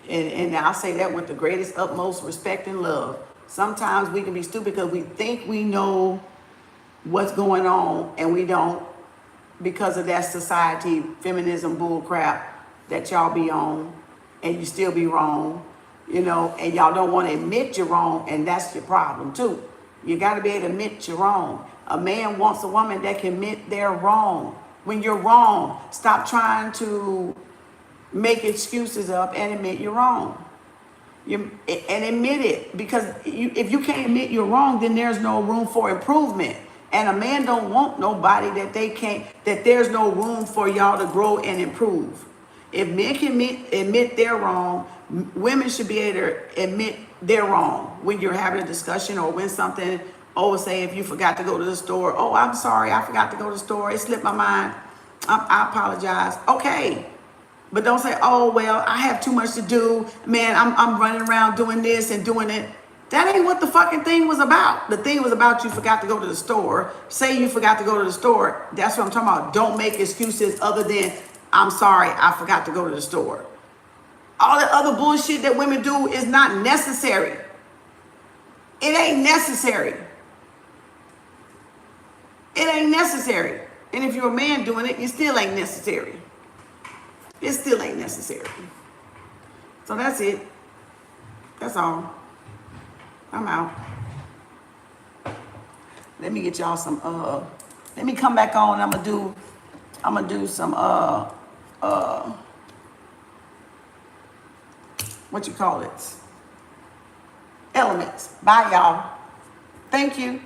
And I say that with the greatest, utmost respect and love. Sometimes we can be stupid because we think we know what's going on and we don't, because of that society, feminism bull crap that y'all be on, and you still be wrong, and y'all don't want to admit you're wrong, and that's your problem too. You got to be able to admit you're wrong. A man wants a woman that can admit they're wrong. When you're wrong, stop trying to make excuses up and admit you're wrong. And admit it, because if you can't admit you're wrong, then there's no room for improvement. And a man don't want nobody that there's no room for y'all to grow and improve. If men can admit they're wrong, women should be able to admit they're wrong when you're having a discussion, or when something, say if you forgot to go to the store, I'm sorry, I forgot to go to the store, it slipped my mind, I apologize. Okay. But don't say, I have too much to do. Man, I'm running around doing this and doing it. That ain't what the fucking thing was about. The thing was about you forgot to go to the store. Say you forgot to go to the store. That's what I'm talking about. Don't make excuses other than, I'm sorry, I forgot to go to the store. All the other bullshit that women do is not necessary. It ain't necessary. It ain't necessary. And if you're a man doing it, it still ain't necessary. It still ain't necessary. So that's it. That's all. I'm out. Let me get y'all some let me come back on. I'm gonna do some what you call it? Elements. Bye y'all. Thank you.